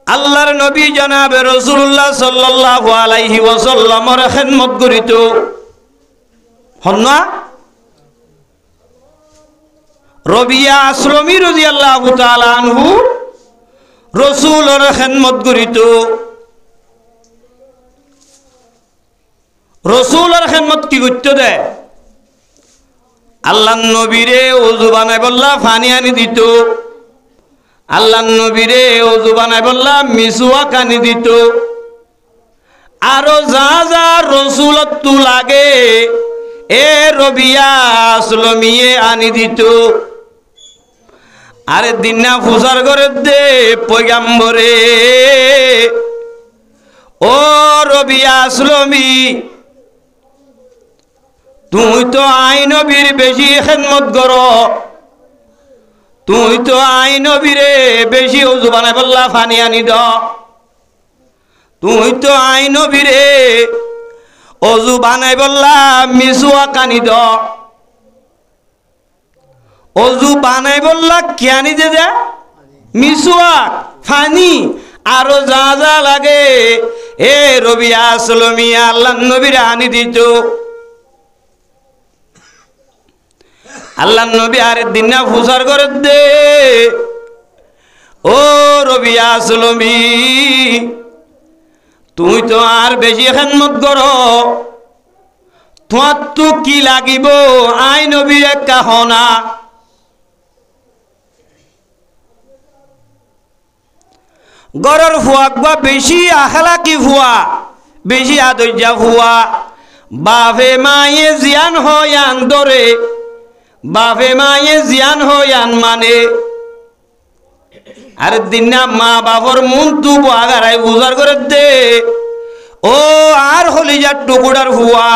আল্লাহর নবী জনাবে রাসূলুল্লাহ সাল্লাল্লাহু আলাইহি ওয়াসাল্লামের খিদমত করিত হন্না রবিয়া আসলমী রাদিয়াল্লাহু তাআলা আনহু রাসূলের খিদমত করিত রাসূলের খিদমত কি করতে দেয় আল্লাহর নবীরে ওযু বানায় বললা পানি আনি দিত আল্লাহর নবীরে ওযু বানায় বললা মিসওয়াক আনি দিত আরো যা যা রাসূলত তু লাগে এ রবিয়া আসলমিয়ে আনি দিত আরে দিনা ফুসার করে দে পয়গাম্বরে ও রবিয়া আসলমি তুই তো আই নবীর বেশি খিদমত করো তুই তো আই নবীরে বেশি ওযু বানায় বললা পানি আনি দ তুই তো আই নবীরে ওযু বানায় বললা মিসওয়াক আনি দ ওযু বানায় বললা কি আনি দে মিসওয়াক পানি আরো যা যা লাগে এ রবিয়া আসলমি আল্লাহর নবীরে আনি দিত আল্লাহর নবী আরে দিনা ফুসার করে দে ও রবিয়া আসলমি তুই তো আর বেশি খিদমত করো তোমার তো কি লাগিব আই নবীর কাহনা গরর ফুয়াক বা বেশি আখলাকি ফুয়া বেশি আদর্যা ফুয়া বাপে মায়ে জিয়ান হয়ান দরে বাপে মায়ে জিয়ান হয়ান মানে আর দিনা মা বাপর মন তু বাগারাই বুঝার করে দে ও আর হলিজার টুকুরার ফুয়া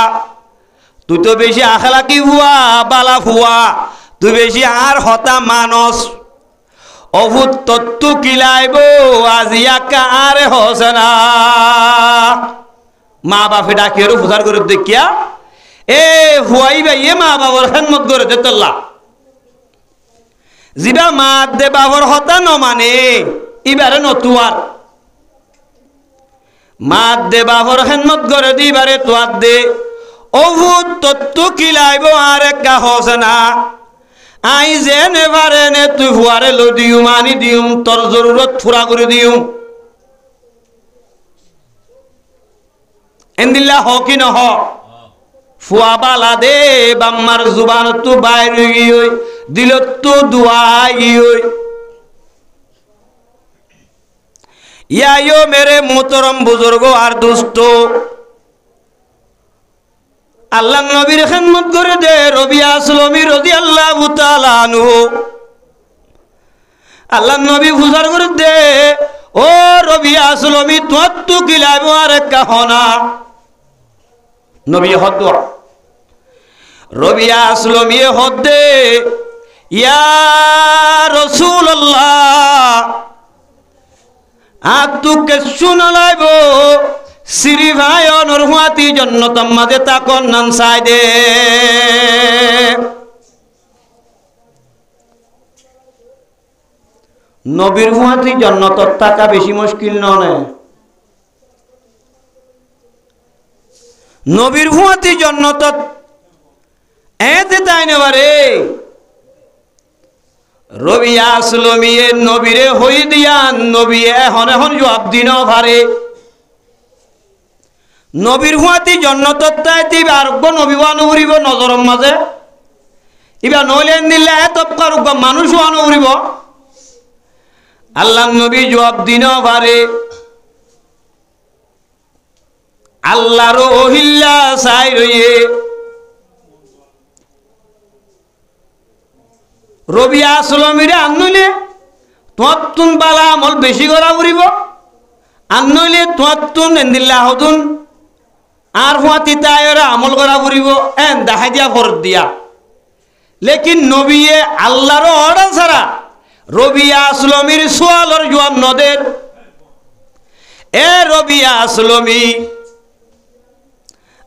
তুই তো বেশি আখলাকি ফুয়া বালা ফুয়া তুই বেশি আর হতা মানস অভূত তত্ত্ব কিলাইব আজিয়াকা আর হসনা মা বাপে ডাকিয়ে বুঝার করে দেখিয়া এ হুয়াই ভাই এ মা বাবার খিদমত করে দে তোল্লা জিবা মা দে বাবার হতা ন মানে এবারে নতুয়ার মা দে বাবার খিদমত করে দিবারে তোয়ার দে অভূত তত্ত্ব কিলাইব আর একা হসে না আই যে নেবারে নে তুই হুয়ারে লো দিও মানি দিও তোর জরুরত পুরা করে দিও এন্দিল্লা হ কি নহ ফুয়া বালা দে বাম্মার জুবান তু বাইরে গিয়ে দিল তু দুয়া গিয়ে ইয়ায়ো মেরে মোহতরম বুজুর্গ আর দুস্থ আল্লাহর নবীর খিদমত করে দে রবিয়া আসলমি রাদিয়াল্লাহু তাআলা আনহু আল্লাহর নবী ফুসার করে দে ও রবিয়া আসলমি তোর তো কিলাইব আর কাহনা নবী হদ রবিয়া আসলমি হদ দে ইয়া রাসূলুল্লাহ আতুকে শুনলাইব শ্রী ভাই অনুরহুয়াতি জন্য তোমাদের তাকন নাম চাই দে নবীর হুয়াতি জন্য তোর টাকা বেশি মুশকিল নয় নবীর হুয়াতি জন্য তোর এতে তাই নেবারে রবিয়া আসলমি নবীরে হই দিয়ান নবী এখন এখন জবাব দিন ভারে নবীর হুয়াতি জন্নতত তাইতি আরোগ্য নবী ওয়ানো উড়িব নজরম মাঝে ইবা নইলে নিলে এতকার মানুষ ওয়ানো উড়িব আল্লাহ নবী জবাব দিন পারে আল্লাহর ওহিল্লা চাই রইয়ে রবিয়া আসলমিরে আনলে তোমার তুন বালা আমল বেশি করা উড়িব আনলে তোমার তুন এন্দিল্লা হতুন আর হুয়াতি তাইরা আমল করা পড়িব এন দেখাই দিয়া ফরত দিয়া লেকিন নবীয়ে আল্লাহর অর্ডার ছাড়া রবিয়া আসলমির সোয়ালর জবাব নদের এ রবিয়া আসলমি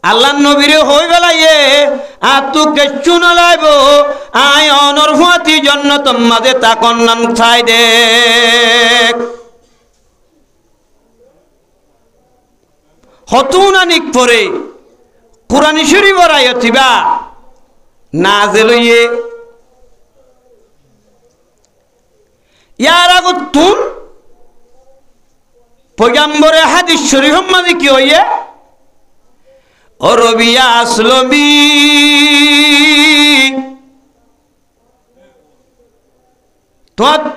আল্লাহর নবীরে হই বেলাইয়ে আর তু কেচ্ছু নলাইব আয় অনর হুয়াতি জন্য তোমাদের তাকন নাম ছাই দে হতুনানিক পরে কুরআন শরীফের আয়াতিবা নাযিল হইয়ে ইয়ার আগত তুন পয়গম্বরে হাদিস শরীফ মাঝে কি হইয়ে ও রবিয়া আসলমি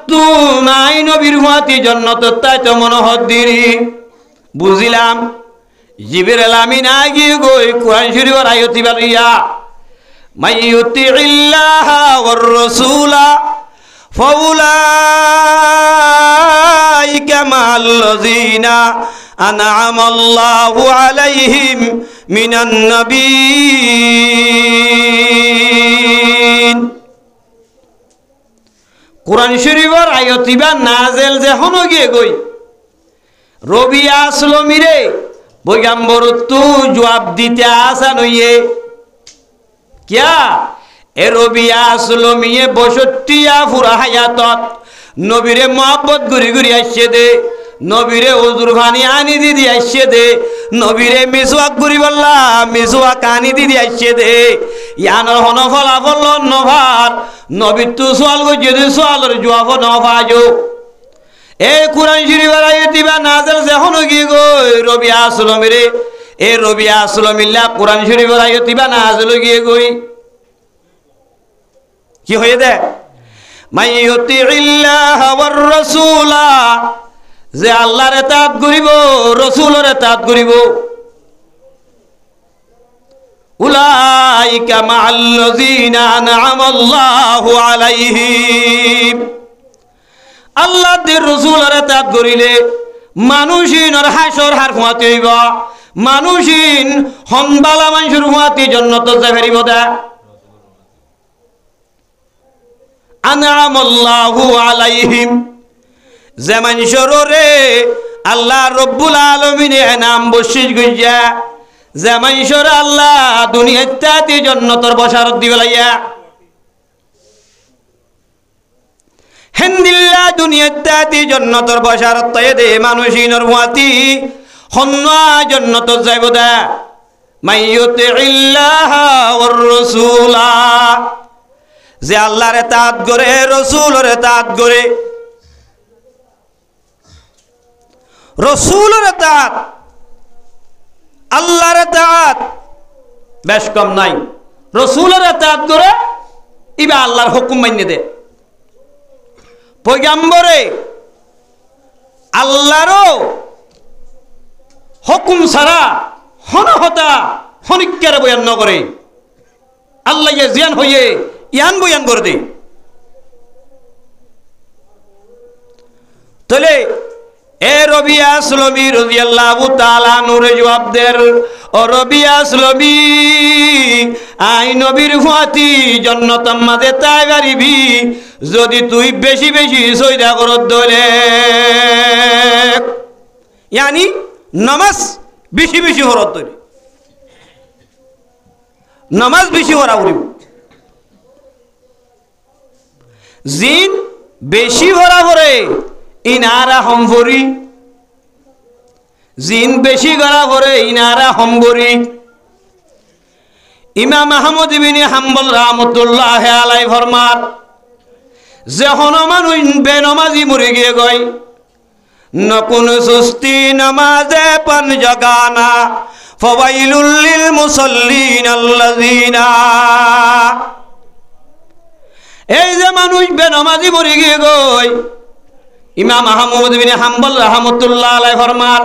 তু নাই নবীর হুয়াতি জন্নত তাই তো মনোহর দিরি বুঝিলাম জিবরিল আমিন আগিয়ে গই কুরআন শরীফের আয়াতি বালিয়া মাইয়ুতিল্লাহ ওয়ার রাসূলা ফাউলাইকা মাল্লাযিনা আনআমাল্লাহু আলাইহিম মিনান নাবিয়্যিন কুরআন শরীফের আয়াতিবা নাযিল যখন গিয়ে গই রবিয়া আসলমিরে পয়গম্বর তু জবাব দিতে আসান হইয়ে क्या ए रबिया আসলমিয়ে 62 পুরা হায়াতত নবীরে মোহাব্বত গুরি গুরি আসছে দে নবীরে ওজুর পানি আনি দিদি আসছে দে নবীরে মিসওয়াক গুরি বল্লা মিসওয়াক আনি দিদি আসছে দে ইয়ানোর হন ফলাফল নভার নবী তু সওয়াল গো যদি সওয়ালের জবাব ন পাজো এই কুরআন শরীফের আয়াতিবা নাযিল যখন গিয়ে গই রবিয়া আসলমিরে এ রবিয়া আসলমিল্লাহ কুরআন শরীফের আয়াতিবা নাযিল গিয়ে গই কি হয়ে দে মাইয়ুতিল্লাহ ওয়ার রাসূলা যে আল্লাহর ইতাআত করিব রাসূলের ইতাআত করিব উলাইকা মাআল্লাযিনা আনআমাল্লাহু আলাইহিম আল্লাহর রাসূলের ইতাআত করিলে মানুষিনর হাসর হার ফুয়াতে হইব মানুষিন হমবালা মানুষের ফুয়াতে জান্নাত যাবেরিব দা আনআমাল্লাহু আলাইহিম যেমন শররে আল্লাহ রব্বুল আলামিনে নাম বশির গইয়া যেমন শর আল্লাহ দুনিয়াতে জান্নাতের বশারত দিবেলাইয়া হেন্দিল্লা দুনিয়াতে জান্নাতের বশারত তয়ে দে মানুষিনর ওয়াতি হন্না জান্নাত যাইব দা মাইয়ুতিল্লাহ ওয়ার রাসূলা যে আল্লাহর ইতাআত করে রাসূলের ইতাআত করে রাসূলের ইতাআত আল্লাহর ইতাআত বেশ কম নাই রাসূলের ইতাআত করে ইবা আল্লাহর হুকুম মাইনে দে পয়গম্বরে আল্লাহরও হুকুম ছাড়া হনহতা হনিক্কারে বয়ান ন করে আল্লাহ ইয়া জিয়ান হইয়ে ইয়ান বয়ান করে দে তলে এ রবিয়া আসলমি রাদিয়াল্লাহু তাআলা নূরে জবাব দের ও রবিয়া আসলমি আই নবীর ফাতি জান্নাতের মাঝে তাই পারিবি যদি তুই বেশি বেশি সয়দা করত দলে ইয়ানি নামাজ বেশি বেশি হরত দলে নামাজ বেশি হরা উড়িব জিন বেশি ভরা ভরে ইনারা হমভরি জিন বেশি গড়া ভরে ইনারা হমভরি ইমাম আহমদ ইবনে হাম্বল রাহমাতুল্লাহ আলাইহি ফরমার যখন মানুষ বেনমাজি মরে গিয়ে গয় নকুন সুস্তি নামাজে পান জগানা ফাওয়াইলুল লিল মুসাল্লিন আল্লাযিনা এই যে মানুষ বেনমাজি মরে গিয়ে গয় ইমাম আহমদ ইবনে হাম্বল রাহমাতুল্লাহ আলাইহি ফরমার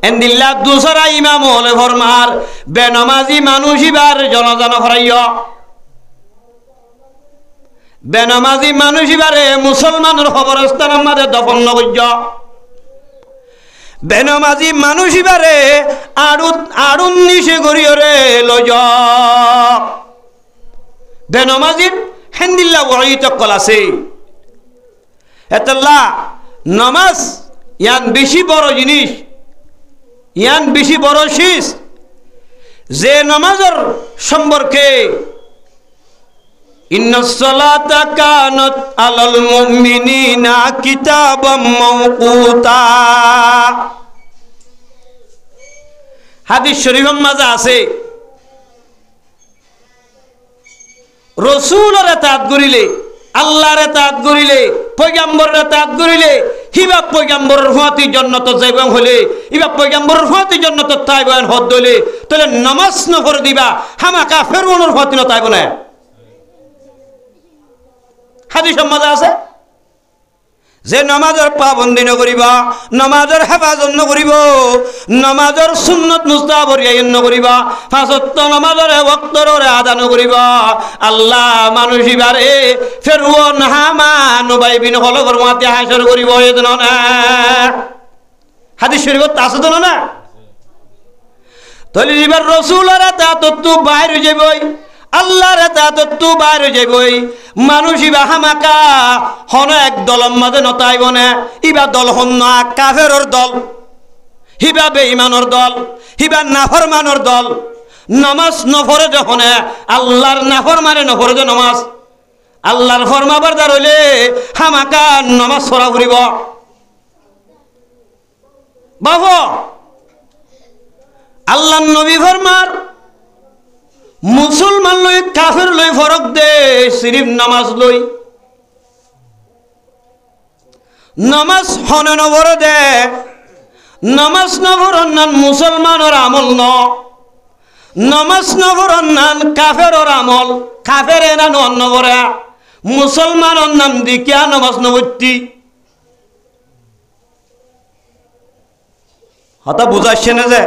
এন্দিল্লাহ দুসরা ইমাম হলে ফরমার বেনমাজি মানুষ ইবার জনজন ফরাইয়া বেনমাজি মানুষ ইবারে মুসলমানের কবরস্থানের মাঝে দফন নগজ্য বেনমাজি মানুষ ইবারে আড়ুন নিশে গড়িয়রে লজ বেনমাজির হেন্দিল্লা ওয়াইত কল আছে এতলা নামাজ ইয়ান বেশি বড় জিনিস ইয়ান বেশি বড় শীষ যে নামাজের সম্পর্কে ইন্নাস সালাতা কানাত আলাল মুমিনিনা কিতাবাম মাওকুতা হাদিস শরীফের মাঝে আছে রসুলের এতাত করিলে আল্লাহর এতাত করিলে পয়গম্বরের এতাত করিলে হিবা পয়গম্বরের ফাতি জান্নাত যাইবেন হলে হিবা পয়গম্বরের ফাতি জান্নাত তাইবেন হদ দলে তাহলে নামাজ নফর দিবা হামা কাফেরুনের ফাতি ন তাইব না হাদিস মাঝে আছে যে নামাজের পাবন্দি নকরিবা নামাজের হেফাজত নকরিব নামাজের সুন্নত মুস্তাহাব নকরিবা পাঁচ ওয়াক্ত নামাজের ওয়াক্তর আদা নকরিবা আল্লাহ মানুষিবারে ফেরুন হামা নবাই বিন হলগর মাতে হাসর করিব এজন না হাদিস শরীফত আছে তো না তাহলে এবার রাসূলের এতাত তো বাইরে যাবই আল্লাহর এতাত তো বাইরে যাবই মানুষ ইবা হামাকা হন এক দলের মাঝে নতাইব না ইবা দল হন না কাফেরর দল হিবা বেঈমানর দল হিবা নাফরমানর দল নামাজ নফরে যখন আল্লাহর নাফরমানে নফরে যে নামাজ আল্লাহর ফরমাবরদার হইলে হামাকা নামাজ ছড়া ফুরিব বাবা আল্লাহর নবী ফরমার মুসলমান লই কাফের লই ফরক দে সিরিফ নামাজ লই নামাজ হনে নবর দে নামাজ নবর নান মুসলমানের আমল ন নামাজ নবর নান কাফেরর আমল কাফের এনা নবরে মুসলমানের নাম দিকিয়া নামাজ নবর্তি হতা বুঝাচ্ছে না যে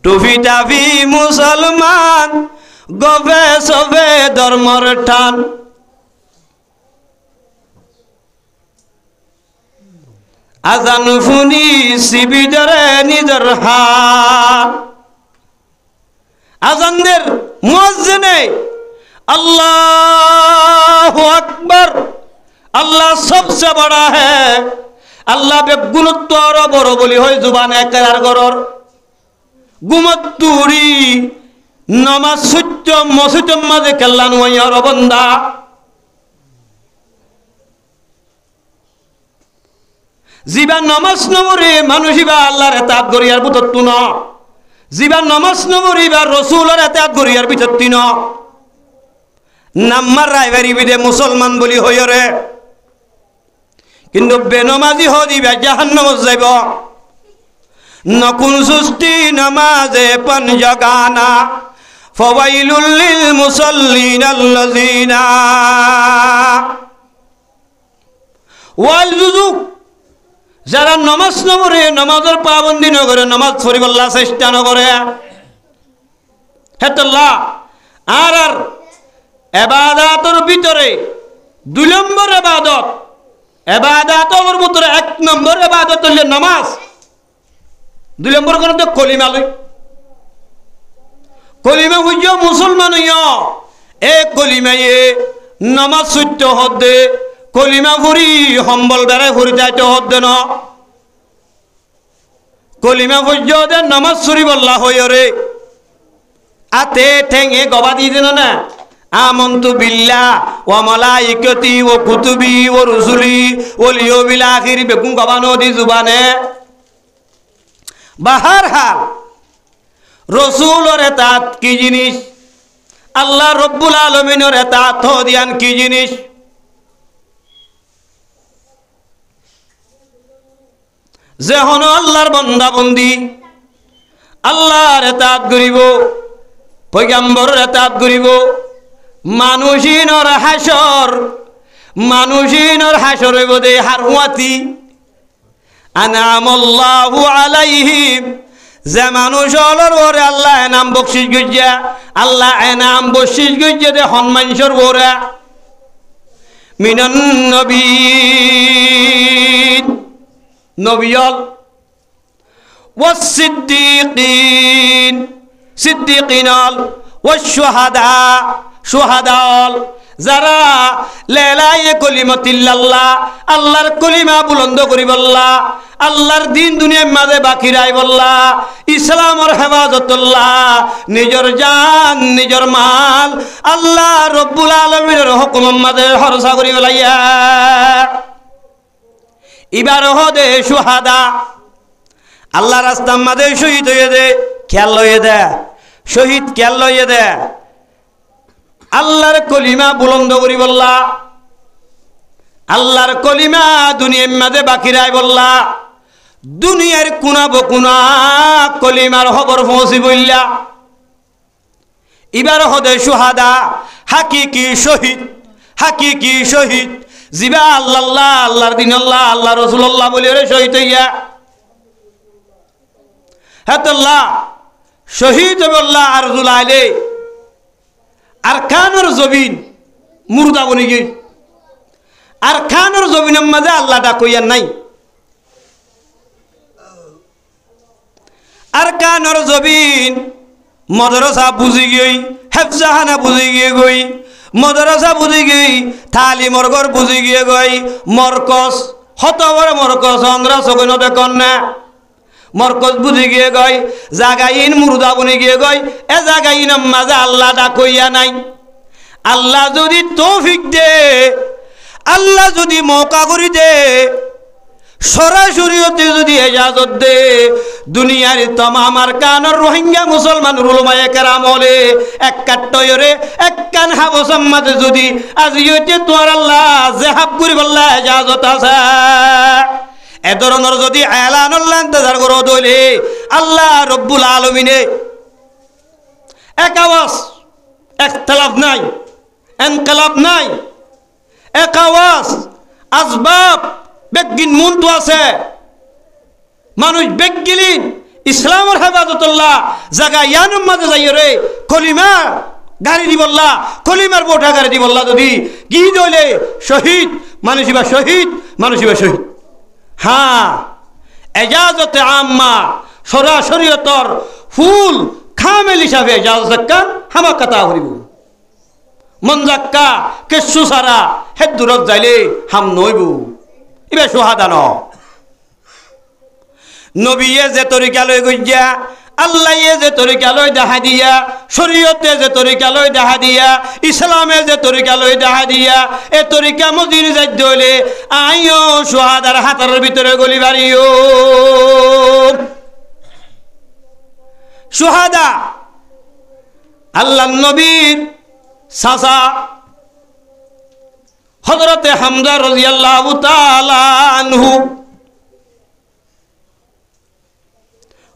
টুফি টাফি মুসলমান গবে সবে ধর্মর টান আজান ফুনি শিবিদরে নিজর হাত আজানদের মুয়াজ্জিনে আল্লাহু আকবার আল্লাহ সবসে বড়া হ্যায় আল্লাহ বে গুরুত্ব আর বড় বলি হয় জুবানে কেরার গরর গুমতুরি নামাজ সত্য মসজিদের মাঝে কেল্লান হইয়ার বন্দা জিবা নামাজ নবরে মানুষ ইবা আল্লাহর এতাত গরিয়ার ভিতর ন জিবা নামাজ নবরে বা রসুলের এতাত গরিয়ার ভিতর ন নাম্মার রায়বাড়ি বিদে মুসলমান বলি হইরে কিন্তু বেনমাজি হদিবা জাহান্নাম যাইব নকুন সুষ্টি নামাজে পঞ্জগানা ফাওয়াইলুল লিল মুসাল্লিন আল্লাযিনা ওয়াল জুজুক যারা নামাজ নবরে নামাজের পাবন্দি নগরে নামাজ পড়িবল্লা চেষ্টা নগরে হেতল্লাহ আর আর ইবাদতের ভিতরে দুই নম্বর ইবাদত ইবাদতের ভিতরে এক নম্বর ইবাদত হলো নামাজ দুই নম্বর কোন তো কলিমা লই কলিমা হইয় মুসলমান হইয় এ কলিমায়ে নামাজ সত্য হদে কলিমা ফুরি সম্বল বেড়াই ফুরি যাইতে হদে ন কলিমা ফুর্য দে নামাজ চুরি বল্লা হইরে আতে ঠেঙে গবা দি দিন না আমন্তু বিল্লাহ ওয়া মালাইকাতি ওয়া কুতুবি ওয়া রুসুলি ওয়াল ইয়াউমিল আখির বেকুম গবানো দি জুবানে বাহার হাল রসুলের এতাত কি জিনিস আল্লাহ রব্বুল আলামিনের এতাত হদিয়ান কি জিনিস যে হন আল্লাহর বান্দা বন্দি আল্লাহর এতাত করিব পয়গম্বরের এতাত করিব মানুষিনর হাসর হইব দে হারুয়াতি আনামাল্লাহু আলাইহিম যে মানুষ হলর ওরে আল্লাহ এনাম বকশিস গজ্জা আল্লাহ এনাম বকশিস গজ্জা দে হনমানসর ওরে মিনান নবীন নবিয়ল ওয়াস সিদ্দিকিন সিদ্দিকিনাল ওয়াস শুহাদা শুহাদাল যারা লেলায়ে কলিমাতিল্লাহ আল্লাহর কলিমা বুলন্দ করিবল্লাহ আল্লাহর দিন দুনিয়ার মাঝে বাকি রাইবল্লাহ ইসলামর হেফাজতুল্লাহ নিজর জান নিজর মাল আল্লাহ রব্বুল আলামিনের হুকুমের মাঝে খরচা করি লাইয়া ইবার হদে শুহাদা আল্লাহ রাস্তার মাঝে শহীদ হয়ে দে, খেয়াল লইয়ে দে, শহীদ খেয়াল লইয়ে দে। আল্লাহর কলিমা বুলন্দ করি বললা, আল্লাহর কলিমা দুনিয়ার মাঝে বাকি রায় বললা, দুনিয়ার কোনা বকুনা কলিমার খবর পৌঁছি বললা। এবার হদে সুহাদা, হাকিকি শহীদ, হাকিকি শহীদ, জিবা আল্লাহ আল্লাহর দিন আল্লাহ আল্লাহ রসুল্লাহ বলি রে শহীদ হইয়া। হেতল্লাহ শহীদ বললা আর জুলাইলে আর খানোর জবিন মুর্দা বনি গই। আর খানোর জবিনের মাঝে আল্লাহ ডাক হইয়ার নাই। আর কানোর জবিন মদরসা বুঝি গই, হেফজাহানা বুঝি গিয়ে গই, মদরসা বুঝি গই, তালিমর ঘর বুঝি গিয়ে গই, মরকজ হত বড় মরকজ অন্ধ্রা সগন দেখন না, মরকজ বুঝি গিয়ে গই, জাগাইন মুর্দা বনি গিয়ে গই। এ জাগাইন মাঝে আল্লাহ ডাক হইয়া নাই। আল্লাহ যদি তৌফিক দে, আল্লাহ যদি মৌকা করি দে, সরাসরিতে যদি এজাজত দে, দুনিয়ার তমাম আর কানর রোহিঙ্গা মুসলমান রুলমায়ে কেরাম হলে এক কাট্টয়রে এক কান হাবসাম মাঝে যদি আজ ইতে তোর আল্লাহ জেহাব করি বললা এজাজত আছে। এ ধরনের যদি এলান ইন্তজার করো দইলে আল্লাহ রব্বুল আলমিনে এক আওয়াজ, একতলাফ নাই, এনকালাব নাই, এক আওয়াজ আসবাব বেগিন মন তো আছে। মানুষ বেগিলিন ইসলামের হেফাজতুল্লাহ জায়গা ইয়ানুর মাঝে যাই রে কলিমা গাড়ি দিবল্লা, কলিমার বোঠা গাড়ি দিবল্লা যদি গি দইলে শহীদ মানুষ বা শহীদ, মানুষ বা শহীদ। হ্যাঁ এজাজতে আম্মা সরাসরিয়তর ফুল খামেল হিসাবে এজাজত কান হামা কথা করিব। মনজাক্কা কেসু সারা হে দূরত যাইলে হাম নইব। এবার সোহাদান নবীয়ে যে তরিকা লই গইয়া, আল্লাহ যে তরিকা লই দেখা দিয়া, শরীয়তে যে তরিকা লই দেখা দিয়া, ইসলামে যে তরিকা লই দেখা দিয়া, এ তরিকা মদিন যাইতে হইলে আইও সোহাদার হাতের ভিতরে গলি বাড়িও। সোহাদা আল্লাহ নবীর চাচা হযরতে হামজা রাদিয়াল্লাহু তাআলা আনহু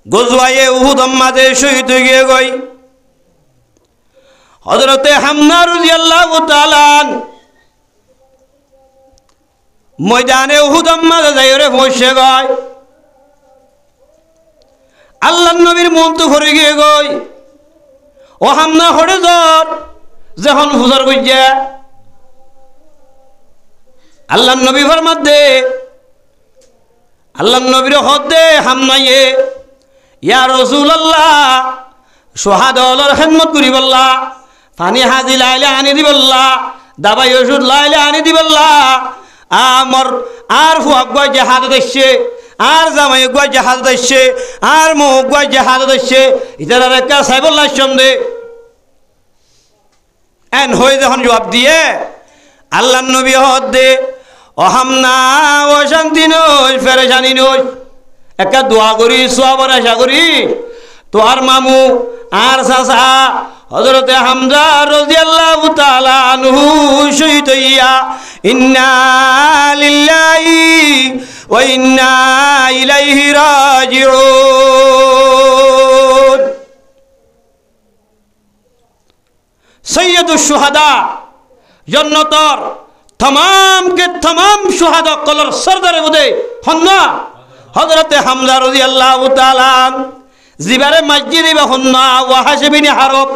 গজওয়ায়ে উহুদ মাঝে শহীদ হয়ে গই। হযরতে হামজা রাদিয়াল্লাহু তাআলা ময়দানে উহুদ মাঝে যাইরে বসে গয়। আল্লাহর নবীর মন তো ভরে গিয়ে গই। ও হামনা হড়ে জ্বর যখন হুজুর গইয়া আল্লাহ নবী ফরমাত দে, আল্লাহ নবীর হদ দে হামনাইয়ে ইয়া রাসূলুল্লাহ সোহাদলর খেদমত করি বললা, পানি হাজি লাইলে আনি দি বললা, দাবাই ওষুধ লাইলে আনি দি বললা। আমার আর ফুয়াক গয় জাহাজ দেখছে, আর জামাই গয় জাহাজ দেখছে, আর মুখ গয় জাহাজ দেখছে। ইতার একটা সাইবুল্লাহ সন্দেহ এন হয়ে যখন জবাব দিয়ে আল্লাহ নবী হদ দে ও হামনা ও শান্তি নই ফেরেশানি নই, একটা দোয়া করি সোয়াবের আশা করি। তোর মামু আর চাচা হযরতে হামজা রাদিয়াল্লাহু তাআলা আনহু শহীদ হইয়া ইন্না লিল্লাহি ওয়া ইন্না ইলাইহি রাজিউন। সৈয়দুশ শুহাদা জন্নতর तमाम के तमाम शुहादा कलर सरदारे बुदे हन्ना हजरते हमजा रादियाल्लाहु ताआला जिबारे मस्जिदे बा हन्ना वाहाश बिन हारब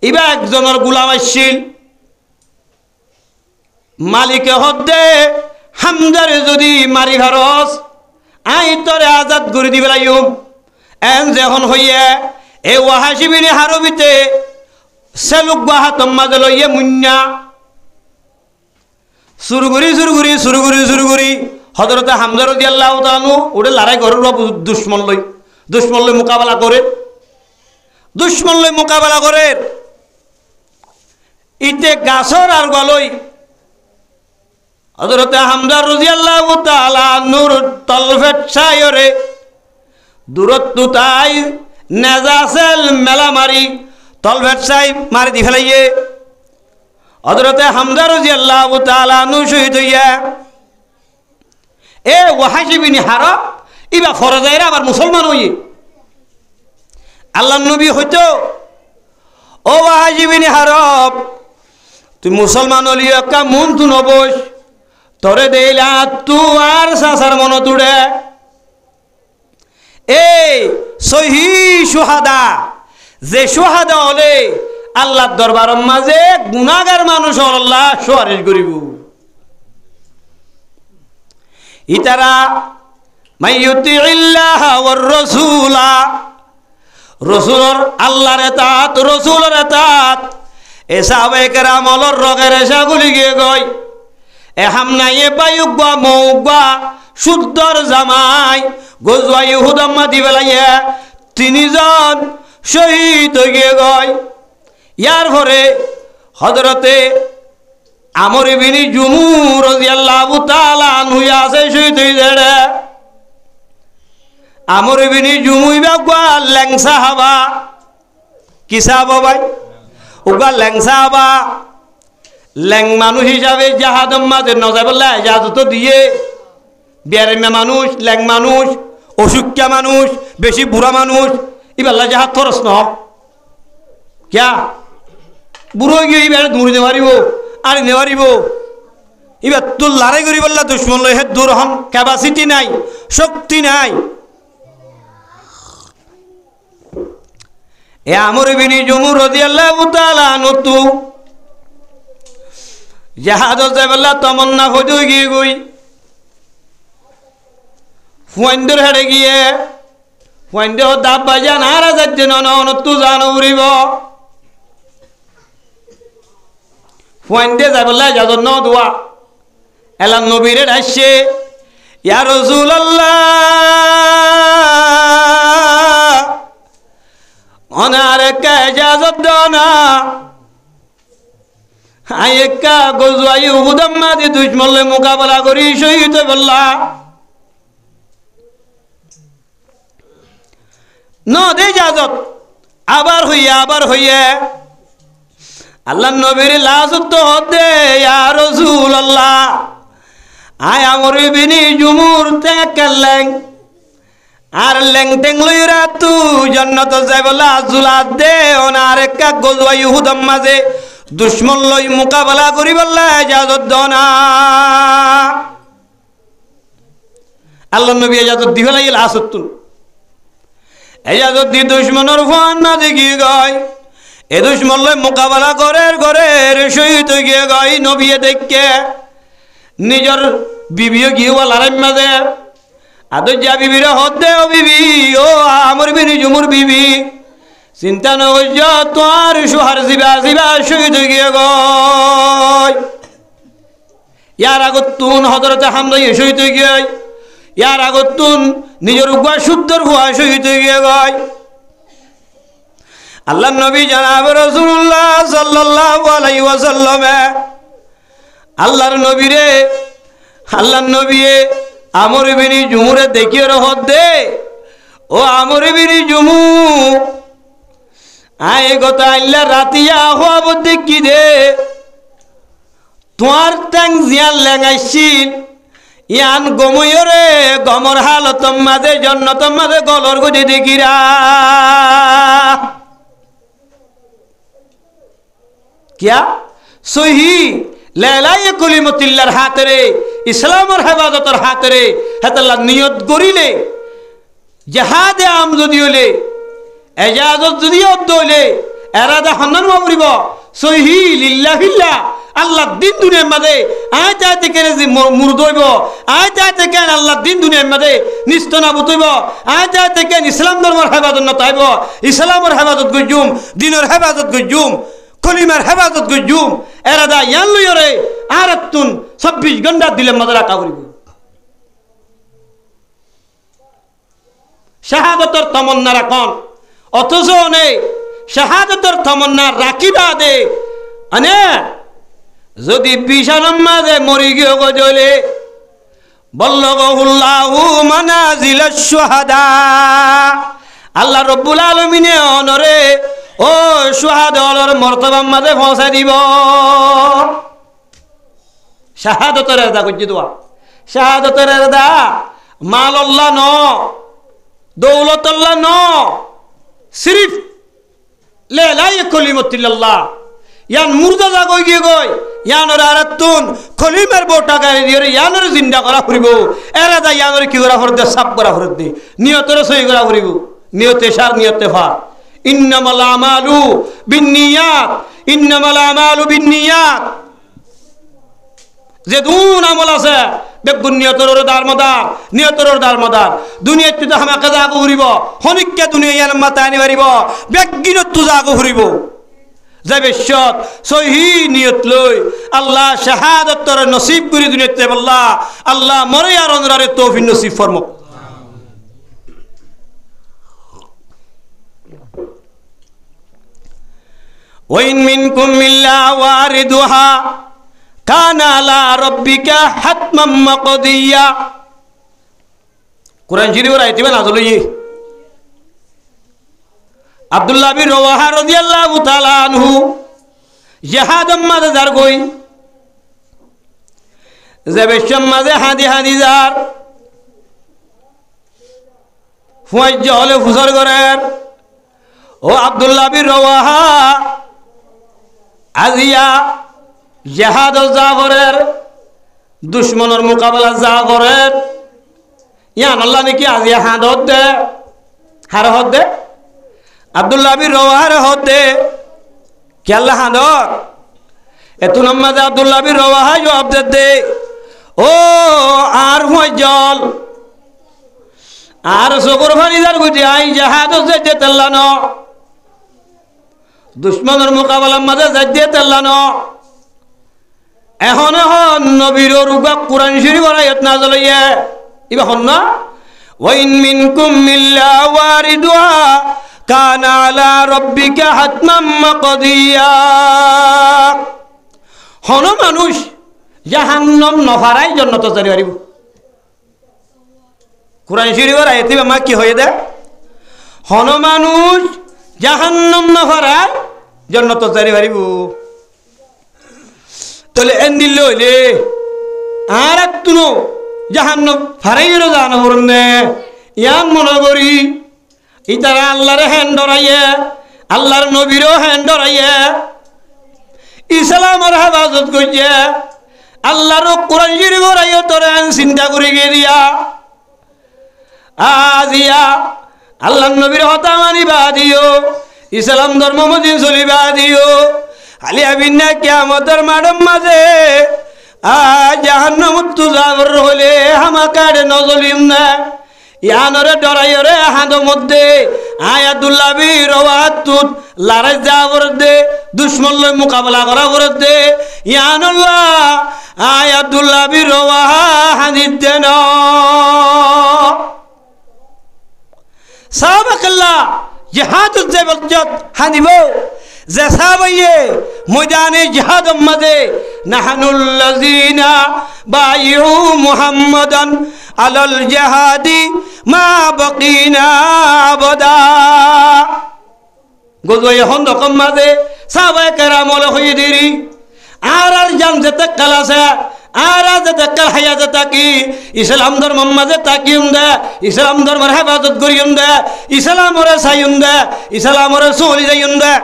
इबा एकजনের গোলাম আসছিল মালিকে হদে হামজারে যদি মারি ভারস আই তোরে আজাদ করে দিবেলাইম এন যখন হইয়া এ ওয়াহাশ বিন হারবিতে সেলুক বাহাতম মাঝে লইয়ে মুন্না সুরগুরি হযরতে হামজা রাদিয়াল্লাহু তাআলা ওরে লড়াই করে দুশমন লই মোকাবেলা করে ইতে গাছর আর গলই হযরতে হামজা রাদিয়াল্লাহু তাআলা নূর তলফেট ছায়রে দূরত্ব তাই নেজাসেল মেলা মারি তলফেট ছাই মারি দি ফেলাইয়ে হযরতে হামজা রাদিয়াল্লাহু তাআলা আনহু শহীদ হইয়া এ ওয়াহাশি বিন হারব ইবা ফরজাইরা আবার মুসলমান হইয়ে আল্লাহর নবী হইতো ও ওয়াহাশি বিন হারব তুই মুসলমান হলি একটা মন তু নবস তোরে দেইলা তু আর সাসার মন তুড়ে এই সহি সুহাদা যে সুহাদা হলে আল্লাহর দরবারের মাঝে গুনাহগার মানুষ আল্লাহ সুপারিশ করিব ইতারা মাইয়ুতিল্লাহ ওয়ার রাসূলা রাসূলর আল্লাহর ইতাআত রাসূলের ইতাআত এ সাহাবায়ে কেরাম অলর রগের এসাগুলি গিয়ে গই এ হামনায়ে বায়ুগা মৌগা শুদ্ধর জামাই গজওয়া ইহুদাম্মা দিবেলাইয়া তিনজন শহীদ হয়ে গিয়ে গই ইয়ার পরে হযরতে আমর ইবনে জুমু রাদিয়াল্লাহু তাআলা আনহু আছে শহীদ হয়ে যায় আমর ইবনে জুমু ইবা ল্যাং সাহাবা কি সাহাবা ভাই ওগা ল্যাং সাহাবা ল্যাং মানুষ হিসাবে জাহাদম মাঝে নজায় বললে ইজাজত দিয়ে বেরেমে মানুষ ল্যাং মানুষ অসুখ্যা মানুষ বেশি বুড়া মানুষ ইবাল্লা জাহাদ থরস ন ক্যা বুড়ো গিয়ে এবার দূর নিতে পারিব আর নিতে পারিব এবার তোর লড়াই করি বললা দুশ্মন লই হে দূর হন ক্যাপাসিটি নাই শক্তি নাই এ আমর ইবনে জুমু রাদিয়াল্লাহু তাআলা আনহু জাহাদ যাবেলা তমন্না হইতো গিয়ে গই ফুয়াইন্দর হেড়ে গিয়ে ফুয়াইন্দ দাব বাজান আর যাচ্ছে ননতু জানো উড়িব ফুয়াইন্দে যাবেলা যাদর ন দোয়া এলা নবীরে ডাকছে ইয়া রাসূলুল্লাহ অনার কে ইজাজত দাও না আয়েকা গজওয়া ইহুদাম্মা দি দুশমনলে মোকাবেলা করি শহীদ বললা ন দে ইজাজত আবার হইয়া আল্লাহ নবীর লাজত হদে ইয়া রাসূলুল্লাহ আয় আমর ইবনে জুমুর তেকাল্লেন আর লেং টেং লইরা তু জান্নাত যাইবলা জুলাত দে ওনার একা গজওয়া ইহুদাম্মা যে দুশ্মন লই মোকাবেলা করি বললা ইজাজত দনা আল্লাহ নবী ইজাজত দি ফেলাই লাসতুন ইজাজত দি দুশ্মনের ফোন না দেখি গয় এ দুশ্মন লই মোকাবেলা করে শহীদ গিয়ে গয় নবী দেখকে নিজর বিবিও গিয়ে লড়াই মাঝে আদর যা বিবির হদে ও বিবি ও আমর বিনি জুমুর বিবি চিন্তা নজ তোর সুহার জিবা শহীদ গিয়ে গয় ইয়ার আগত তুন হযরতে হামজা শহীদ গিয়ে ইয়ার আগত তুন নিজের উগ্র শুদ্ধর ভুয়া শহীদ গিয়ে গয় আল্লাহ নবী জনাব রাসূলুল্লাহ সাল্লাল্লাহু আলাইহি ওয়াসাল্লাম আল্লাহর নবী আমর ইবনে জুমুরে দেখিয়ে রহত দে ও আমর ইবনে জুমু আয় গতা আল্লাহ রাতিয়া হওয়া বলতে কি দে তোমার ট্যাং জিয়ান লেঙাইছিল ইয়ান গময়রে গমর হালতম মাঝে জন্নতম মাঝে গলর গদি দেখিরা क्या सही लेलाई कलिमतिल्लार हातरे इस्लामर हेफाजतर हातरे हेताल्ला नियत करिले जिहादे आम जदि हले एजाजत जदि अब्द हले एरादा हन्नान मावरिब सही लिल्लाहिल्लाह আল্লাহ দিন দুনিয়ার মাঝে আইতে কেন যে মুরদ হইব আইতে কেন আল্লাহ দিন দুনিয়ার মাঝে নিস্তনাবুত হইব আইতে কেন ইসলাম ধর্মের হেফাজত নতাইব ইসলামের হেফাজত গজুম দিনের হেফাজত গজুম কলিমার হেফাজত গজুম এরাদা ইয়ান লইরে আরাতুন 26 ঘন্টা দিলে মাঝে রাখা করিব শাহাদাতের তমন্না রাখন অথচ নে শাহাদাতের তমন্না রাখিবা দে আনে যদি বিশালম মাঝে মরি গিয়ে গজলে বল্লগহুল্লাহু মানাজিলাশ শুহাদা। আল্লাহ রব্বুল আলামিনে অনরে ও শুহাদার মর্তবার মাঝে পৌঁছে দিব। শাহাদতের এরদা করছি দোয়া, শাহাদতের এরদা মাল আল্লাহ ন, দৌলত আল্লাহ ন, সিরিফ লাই কলিমতিল্লাহ। ইয়ান মুর্দা যা গই গিয়ে গই ইয়ানোর আরাতুন খলিমের বউটা গাড়ি দিয়ে ইয়ানোর জিন্দা করা ফুরিব। এরা যা ইয়ানোর কি করা ফুরদ সাপ করা ফুরদ নিয়তের সই করা ফুরিব। নিয়তে সার নিয়তে ফা। ইন্নামাল আমালু বিন্নিয়াত, ইন্নামাল আমালু বিন্নিয়াত। যে দুন আমল আছে বেগুন নিয়তর দারমদার, নিয়তর দারমদার। দুনিয়াত তো হামাকে জাগো ফুরিব, হনিককে দুনিয়া ইয়ান মাথা আনি পারিব, বেগিনত তো জাগো ফুরিব। যে বেশত সহি নিয়ত লই আল্লাহ শাহাদতর নসিব করে দুনিয়াতে আল্লাহ আল্লাহ মরে আর অনরারে তৌফিক নসিব ফরমাক। ওয়াইন মিনকুম ইল্লা ওয়ারিদুহা কানা আলা রাব্বিকা হাতমান মাকদিয়া। কুরআন শরীফের আয়াতে নাযিল হইছে আব্দুল্লাহ বিন রওয়াহা রাদিয়াল্লাহু তাআলা আনহু জিহাদম মাঝে যার গই যে বেশম মাঝে হাদি হাদি যার ফুয়াজ্জ হলে ফুসর করেন ও আব্দুল্লাহ বিন রওয়াহা আজিয়া জিহাদ জাফরের দুশমনের মোকাবেলা জাফরের ইয়ান আল্লাহ নাকি আজিয়া হাদত দে হার হদ দে আব্দুল্লাহ বিন রওয়াহার হতে কি আল্লাহ হাদর এত নামাজে আব্দুল্লাহ বিন রওয়াহা জবাব দে ও আর ফজল আর সকর ফারিদার গুটি আই জাহাদ যে তেল্লানো দুশমনের মোকাবেলার মাঝে যাইতে তেল্লানো। এখন এখন নবীর রূপা কুরআন শরীফের আয়াত নাযিল হইছে ইবা হন না ওয়াইন মিনকুম ইল্লা ওয়ারিদুহা কানা আলা রাব্বিকা হাতমান মাকদিয়া। হন মানুষ জাহান্নাম নফারাই জান্নাত যারি পারিব। কুরআন শরীফের আয়াতে আমা কি হয়ে দে হন মানুষ জাহান্নাম নফারাই জান্নাত যারি পারিব। তাহলে এন্দিল হইলে আর একটুনো জাহান্নাম ফারাইরো জানা বরনে ইয়ান মনে করি ইতারা আল্লাহর হ্যান্ড ধরাইয়ে আল্লাহর নবীরও হ্যান্ড ধরাইয়ে ইসলামের হেফাজত করছে আল্লাহর কোরআন শরীফের আয়াতের চিন্তা করে গিয়া আজিয়া আল্লাহর নবীর কথা মানিবা দিও, ইসলাম ধর্ম মতে চলিবা দিও। খালি আবিনা কিয়ামতের মাঠের মাঝে জাহান্নামত তো যাবার হলে হামাকারে নজলিম না ইয়ানরে ডরাইরে হাঁদর মধ্যে আয়াতুল্লাহ বিন রওয়াহাতুত লড়াই যাবার দে দুশমন লই মোকাবেলা করা করে দে ইয়ানুল্লাহ আয়াতুল্লাহ বিন রওয়াহা হাদিস দেন সাহাবাকাল্লাহ জিহাদুত জাবত হানিব যে সাহাবায়ে ময়দানে জিহাদ মাঝে নাহানুল্লাযিনা বায়ু মুহাম্মাদান আলাল জিহাদি মা বাকিনা আবাদা। গজওয়ে খন্দকের মাঝে সাহাবায়ে কেরাম হয়ে দেরি আর জান যেতে কালাসে আর যেতে কাল হায়াত তাকি ইসলাম ধর্মের মাঝে তাকিম দে ইসলাম ধর্মের হেফাজত করিম দে ইসলামরে সাইম দে ইসলামরে চলি যাইম দে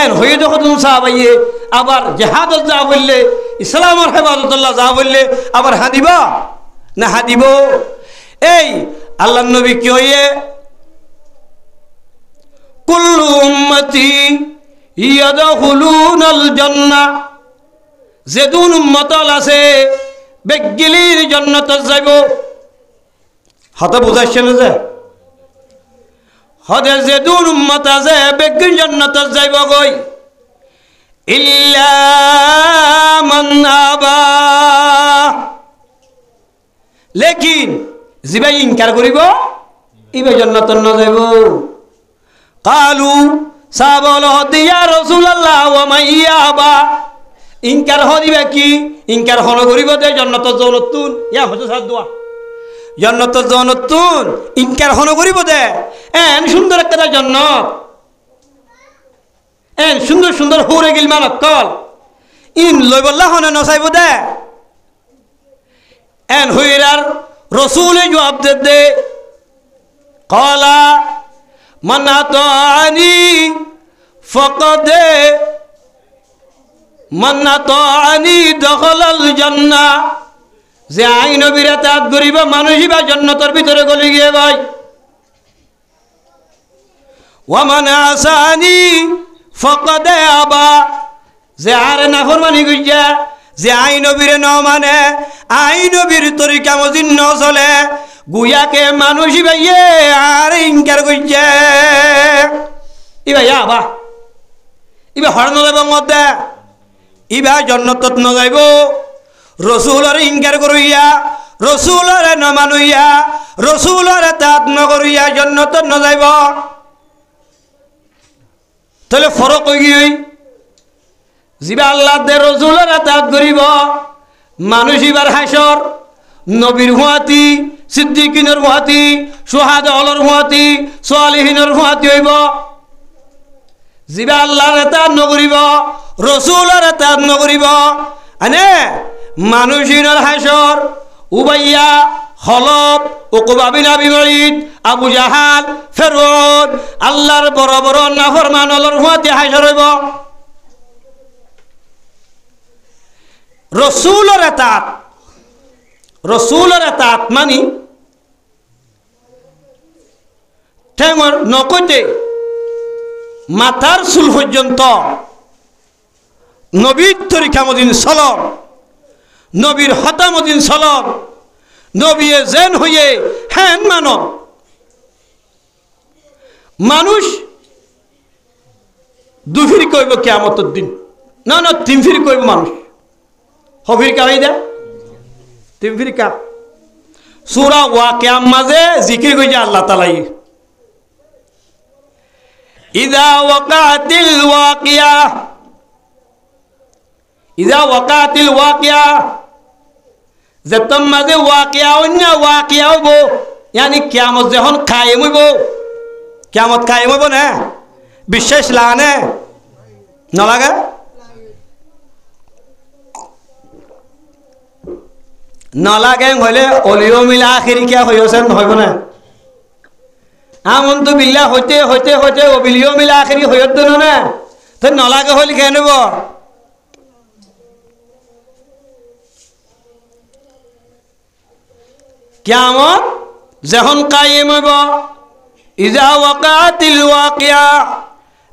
এন হয়ে যখন সাহাবাইয়ে আবার জিহাদত যা বললে ইসলামের হেফাজতুল্লাহ যা বললে আবার হাদিব না হাদিব। এই আল্লাহর নবী কি হইয়ে কুল্লু উম্মতি ইয়াদখুলুনাল জান্নাহ যেদুন উম্মতল আছে বেগিলির জান্নাতে যাইব। হাতে বুঝাইছে না যে হদে যেদুন উম্মত আছে বেগিন জান্নাতে যাইব গই ইল্লা মান আবা। লেকিন জিবাই ইনকার করিব ইবে জান্নাতে না যাইব। কালু সাহাবা ইয়া রাসূলুল্লাহ ওয়া মা ইয়াবা ইনকার হদিবে কি ইনকার হন করিব দে জন্নত জনতুন ইয়া হচ্ছে সাদ দোয়া জন্নত জনতুন ইনকার হন করিব দে এন সুন্দর একটা জন্নত এন সুন্দর সুন্দর হুরে গিল মানত কল ইন লই বল্লা হনে নসাইব দে এন হুইরার রসুলে জবাব দে কলা মান আতানি ফাকাদ মান আতানি দখলাল জান্নাহ যে আই নবীর আতাত করিব মানুষই বা জান্নাতের ভিতরে গলি গিয়ে ভাই ওয়া মান আসানি ফাকাদ আবা যে আর নাফরমানি কইয়া যে আই নবীর ন মানে আই নবীর তরিকা মজিন ন চলে গুয়াকে মানুষই ভাইয়ে আর ইনকার কইয়া ই ভাই আবা ইবা হরণ দেব মধ্যে ইবা জন্নতত ন যাইব রসুলর ইনকার করিয়া রসুলর ন মানুইয়া রসুলর তাত ন করিয়া জন্নতত ন যাইব তাহলে ফরক হই গই জিবা আল্লাহ দে রসুলর তাত করিব মানুষ ইবার হাসর নবীর হুয়াতি সিদ্দিকিনের হুয়াতি সুহাদা হলর হুয়াতি সালিহিনের হুয়াতি হইব জিবা আল্লাহর তাত নকরিব রসুলের তাত নকরিব আনে মানুষিনের হাসর উবাইয়া হলব উকবা বিন আবি মুঈত আবু জাহাল ফিরআউন আল্লাহর বড় বড় নাফরমান হলর হুয়াতি হাসর হইব রসুলের তাত মানি ঠেঙর নকইতে মাথার চুল পর্যন্ত নবীর তরিকা মদিন চলন নবীর হতা মদিন চলন নবীয়ে যেন হইয়ে হেন মানন মানুষ দুফিরি কইব কিয়ামতের দিন না না তিনফিরি কইব মানুষ হফির কারাই দে তিনফিরি কা সূরা ওয়াকিয়ার মাঝে জিকির কইছে আল্লাহ তাআলাই ইযা ওয়াকাতিল ওয়াকিয়া ইযা ওয়াকাতিল ওয়াকিয়া যেতম মাঝে ওয়াকিয়া অন্য ওয়াকিয়া হইব ইয়ানি কিয়ামত যখন কায়েম হইব কিয়ামত কায়েম হইব না বিশ্বাস লাগে না লাগে নালাগে হইলে অলিও মিলা আখিরি কিয়া হইছেন হইব না আমন্তু বিল্লাহ হইতে হইতে হইতে অবিলিও মিলা আখিরি হইত না তো নালাগে হইলে কেন নেব কিয়ামত যখন কায়েম হইব ইযা ওয়াকাতিল ওয়াকিয়া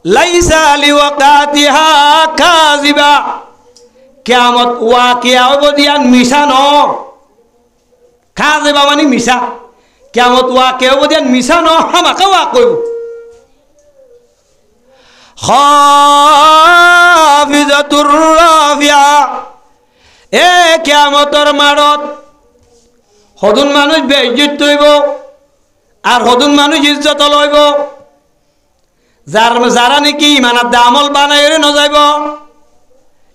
লাইসা লিওয়াকাতিহা কাযিবা কিয়ামত ওয়াকিয়া হইব দিয়ান মিছা ন কাযিবা মানে মিছা কিয়ামত ওয়াকিয়া হইব দিয়ান মিছা ন হামাকা ওয়াক কইব খাফিজাতুর রাফিয়া এ কিয়ামতর মারত হদুন মানুষ বেইজ্জত হইব আর হদুন মানুষ ইজ্জত লইব যারা নাকি ইমানের আমল বানাই নযাইব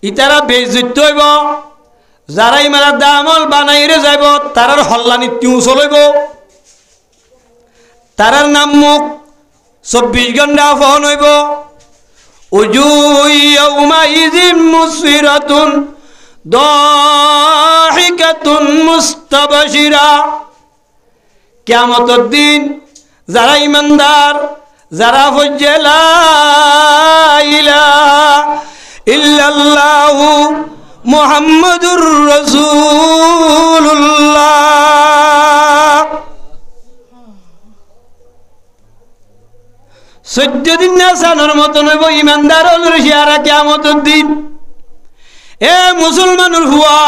ইতারা বেইজ্জত হইব যারা ইমানের আমল বানাই যাইব তারার হল্লানি টিউ চলইব তারার নাম মুখ 24 ঘন্টা ফোন হইব উজুহু ইয়াউমাইযিন মুসফিরাতুন দাহিকাতুন মুস্তাবশিরা কিয়ামতের দিন যারা ইমানদার যারা হজ্জে লা ইলাহা ইল্লাল্লাহু মুহাম্মাদুর রাসূলুল্লাহ 14 দিন না সানোর মতন হইব ইমানদার হলর শিয়ারা কিয়ামতের দিন এ মুসলমানুর হুয়া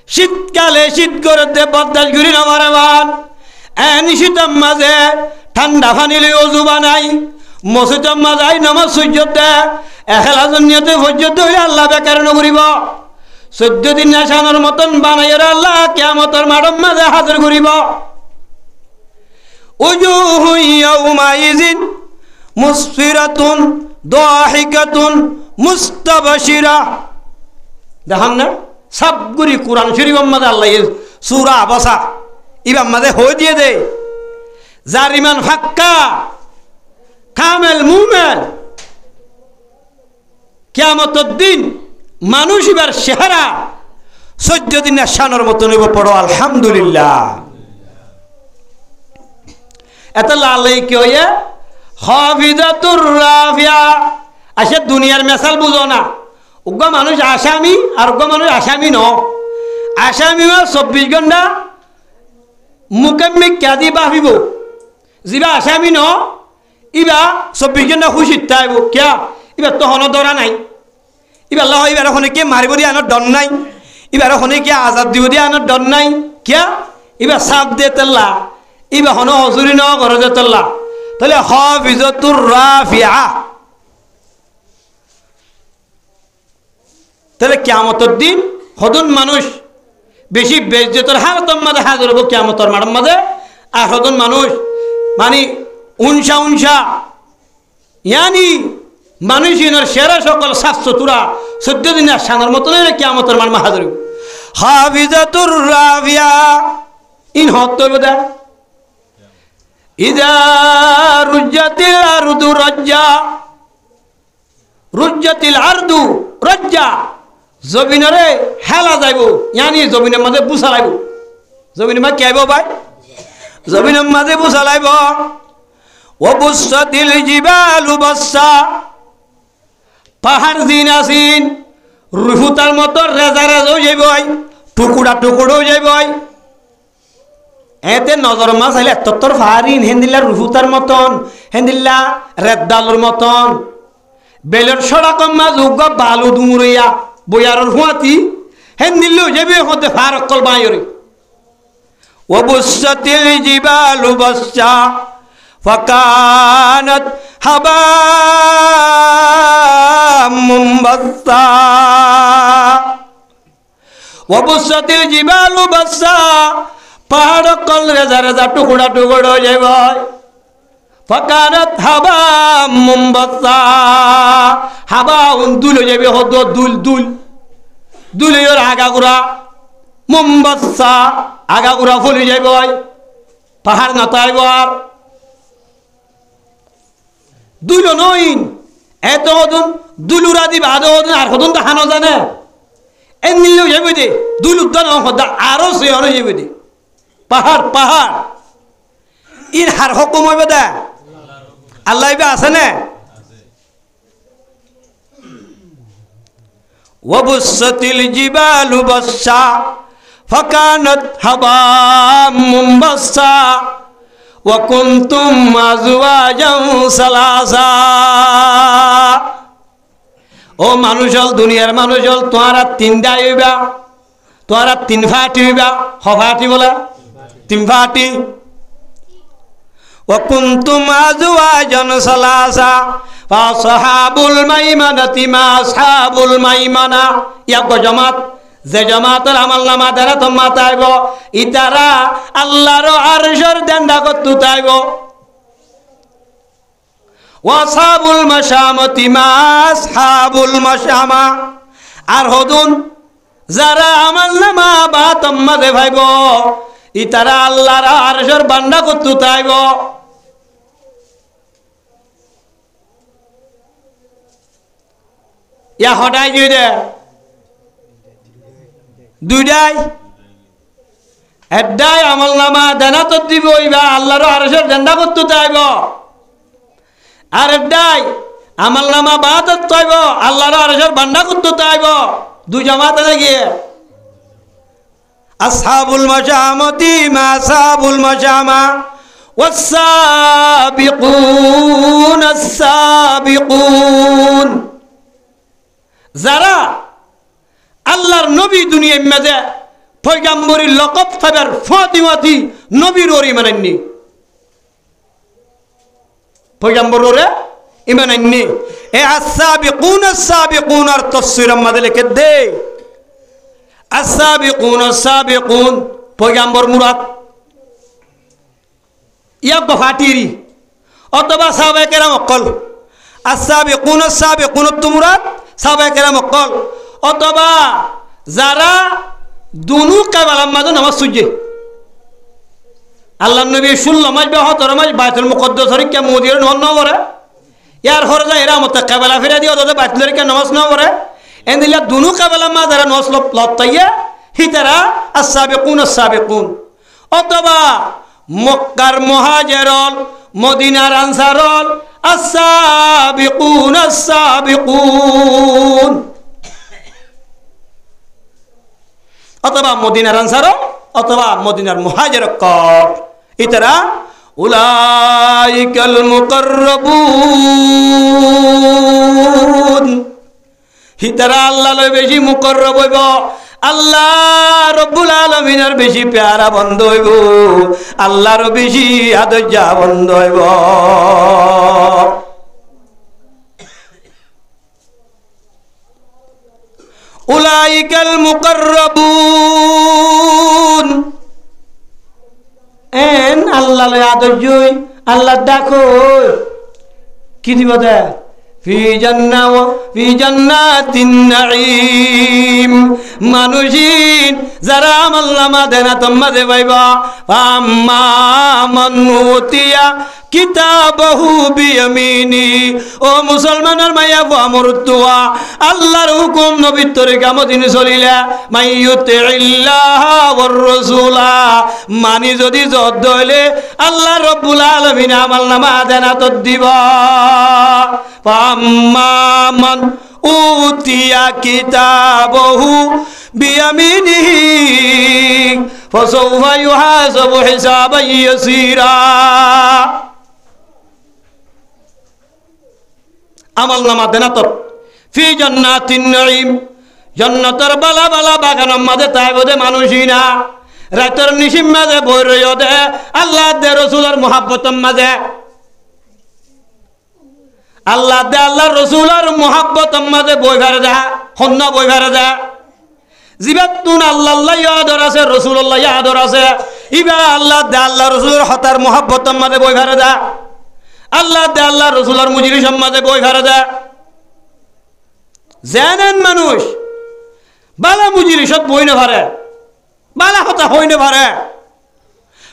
শীতকালে শীত করতে বরদাস করি না মারবান এন শীতম মাঝে ঠান্ডা পানি লই অজু বানাই মসজিদম মাঝাই নামাজ সূর্যতে এখলাসন নিয়তে পর্যন্ত হইলে আল্লাহ বেকার নকরিব 14 দিন নাশানোর মতন বানাইয়ের আল্লাহ কিয়ামতের মাঠের মাঝে হাজির করিব উজুহু ইয়াউমাইযিন মুসফিরাতুন দাহিকাতুন মুস্তাবশিরা দেখান না সবগুলি কোরআন শরীফ আমাদের আল্লাহ সূরা আবাসা ইবা আমাদের হয়ে দিয়ে দে যার ইমান ফাক্কা কামেল মুমেন কিয়ামতের দিন মানুষ এবার চেহারা 14 দিনের শানের মতো নেব পড়ো আলহামদুলিল্লাহ এত লালাই কি হয়ে হাফিজাতুর রাফিয়া আসে দুনিয়ার মেসাল বুঝো না উগ্র মানুষ আসামি আর উগ্র মানুষ আসামি ন আসামি 24 ঘন্টা মুকাম্মি কাদি বাহিব যিবা আসামি ন ইবা 24 ঘন্টা খুশিত থাকব কিয়া ইবা তো হন দরা নাই ইবা আল্লাহ ইবার হনে কে মারিব দি আনার ডর নাই ইবার হনে কে আজাদ দিব দি আনার ডর নাই কিয়া ইবা সাপ দে তেল্লা ইবা হন হজুরি ন ঘর দে তেল্লা তাহলে হাফিজাতুর রাফিয়া তাহলে কিয়ামতের দিন হদুন মানুষ বেশি বেজ্জতের হালতর মাঝে হাজির হবো কিয়ামতের মাঠের মাঝে আর হদুন মানুষ মানে উনসা ইয়ানি মানুষ ইনার সেরা সকল শাস্ত্রতুরা 14 দিনের সানার মতন কিয়ামতের মাঠে হাজির হবো হাফিজাতুর রাফিয়া ইন হত বেদা ইদা রুজ্জাতিল আরদু রাজ্জা রুজ্জাতিল আরদু রাজ্জা জমিনরে হেলা যাইব ইয়ানি জমিনের মাঝে বুসা লাইব জমিনের মাঝে কি আইব ভাই জমিনের মাঝে বুসা লাইব ও বুসাতিল জিবালু বাসা পাহাড় দিন আসিন রুহুতার মতো রেজা রেজা হয়ে যাইব টুকুরা টুকুরা হয়ে যাইব এতে নজর মাছ আইলে তত্তর ফাহারিন হেন্দিল্লা রুহুতার মতন হেন্দিল্লা রেদ্দালুর মতন বেলের সড়া কম্মা যোগ্য বালু দুমুরিয়া বয়ারর হুয়াতি হেন্দিল্লো যাবে হতে ফারকল বায়রে ওয়াবুসাতিল জিবালু বাসা ফাকানাত হাবাম মুমবাসা ওয়াবুসাতিল জিবালু বাসা পাহাড় কল রেজা রেজা টুকরা টুকরা হয়ে যাবে ফাকানাত হাবাম মুমবাসা হাবা দুল হয়ে যাবে হদ দুল দুল দুলের আগাগুড়া মুমবাসা আগাগুড়া ফলি যাইব পাহাড় না তাইব আর দুল নইন এত হদুন দুলুরা দিব আদো হদুন আর হদুন তা হানো জানে এ নিলেও যাবে দে দুল উদ্যান হদা আরো সে হনে যাবে দে পাহাড় পাহাড় ইন হার হুকুম হইবে দা আল্লাহ ইবা আছে না ওয়াবুসাতিল জিবালু বাসা ফাকানাত হাবাম মুমবাসা ওয়া কুনতুম আজওয়াজান সালাসা ও মানুষল দুনিয়ার মানুষল তোরা তিনটা হইবা তোরা তিন ফাটি হইবা হফাটি বলে তিন ফাটি ওয়া কুনতুম আজওয়াজান সালাসা ফাসহাবুল মাইমানাতি মা আসহাবুল মাইমানা ইয়া জামাত যে জামাতের আমলনামা দ্বারা তোমা তাইব ইতারা আল্লাহর আরশের দেন্দা করতে তাইব ওয়াসাবুল মাশামাতি মা আসহাবুল মাশামা আর হদুন যারা আমলনামা বা তোমা দে ভাইব ইতারা আল্লাহর আরশের বান্দা করতে তাইব ইয়া হটাই দিয়ে দুইটাই এডাই আমল নামা দেনা তো দিব ইবা আল্লাহর আরশের দেন্দা করতে চাইব আর এডাই আমল নামা বাদত চাইব আল্লাহর আরশের বান্দা করতে চাইব দুই জামাত গিয়ে আসহাবুল মাশামাতি মা আসহাবুল মাশামা ওয়াস-সাবিকুন আস-সাবিকুন যারা আল্লাহর নবী দুনিয়ার মাঝে পয়গম্বরীর লকব থাকার ফাতিমাতি নবীর ওর ইমান আননি পয়গম্বর ওরে ইমান আননি এ আস-সাবিকুন আস-সাবিকুন আর তাফসীর আমাদের লিখে দে আস-সাবিকুন আস-সাবিকুন পয়গম্বর মুরাদ ইয়া গফাটিরি অথবা সাহাবায়ে কেরাম অকল আস-সাবিকুন আস-সাবিকুন মুরাদ সাহাবায়ে কেরাম অকল অথবা যারা দুনু কাবালার মাঝে নামাজ সুজে আল্লাহ নবী 16 মাস বা 17 মাস বাইতুল মুকদ্দাস হরিকা মদিনার নন করে ইয়ার হরে যায় এরা মত কাবালা ফিরা দিও তাদের বাইতুল হরিকা নামাজ না করে এন্দিলা দুনু কাবালার মাঝে যারা নামাজ লতাইয়া হিতারা as-সাবিকুন as-সাবিকুন অথবা মক্কার মুহাজিরুল মদিনার আনসারুল as-সাবিকুন as-সাবিকুন অথবা মদিনার আনসারুল অথবা মদিনার মুহাজির কর ইতারা উলাইকাল মুকাররাবুন হিতারা আল্লাহ লয় বেশি মুকাররব হইব আল্লাহ রব্বুল আলামিনের বেশি প্যারা বন্ধ হইব আল্লাহর বেশি আদর্যা বন্ধ হইব উলাইকাল মুকাররাবুন এন আল্লাহ লয় আদর্যই আল্লাহ ডাকো কি দিব দে ফি জান্নাতিন নাঈম মানুষিন যারা আমল নামা দেনা তোমাদের পাইবা আম্মা মান উতিয়া কিতাবাহু বিয়ামিনি ও মুসলমানের মাইয়া আমরতুয়া আল্লাহর হুকুম নবীর তরিকা মদিনে চলিলা মাইয়ুতিল্লাহ ওয়ার রাসূলা মানি যদি যদ হইলে আল্লাহ রাব্বুল আলামিন আমল নামা দেনা তো দিবা আম্মা মান উতিয়া কিতাবাহু বিয়ামিনিহি ফাসাউফা ইউহাসাবু হিসাবান ইয়াসীরা আমল নামা দেনা তো ফি জান্নাতিন নাঈম জান্নাতের বালা বালা বাগানের মাঝে তাইবদে মানুষই না রাতের নিশিম মাঝে বই রইও দে আল্লাহ দে রাসূলের মুহাব্বতের মাঝে আল্লাহ দে আল্লাহর রাসূলের মুহাব্বতের মাঝে বই ভরে দে হন্না বই ভরে দে জিবাতুন আল্লাহ ইয়াদর আছে রাসূলুল্লাহ ইয়াদর আছে ইবা আল্লাহ দে আল্লাহ রাসূলের হতার মুহাব্বতের মাঝে বই ভরে দে আল্লাহ দে আল্লাহ রসুলের মুজলিস মাঝে বই ভরে দে জানেন মানুষ বালা মুজলিসত বই না ভরে বালা হতা হই না ভরে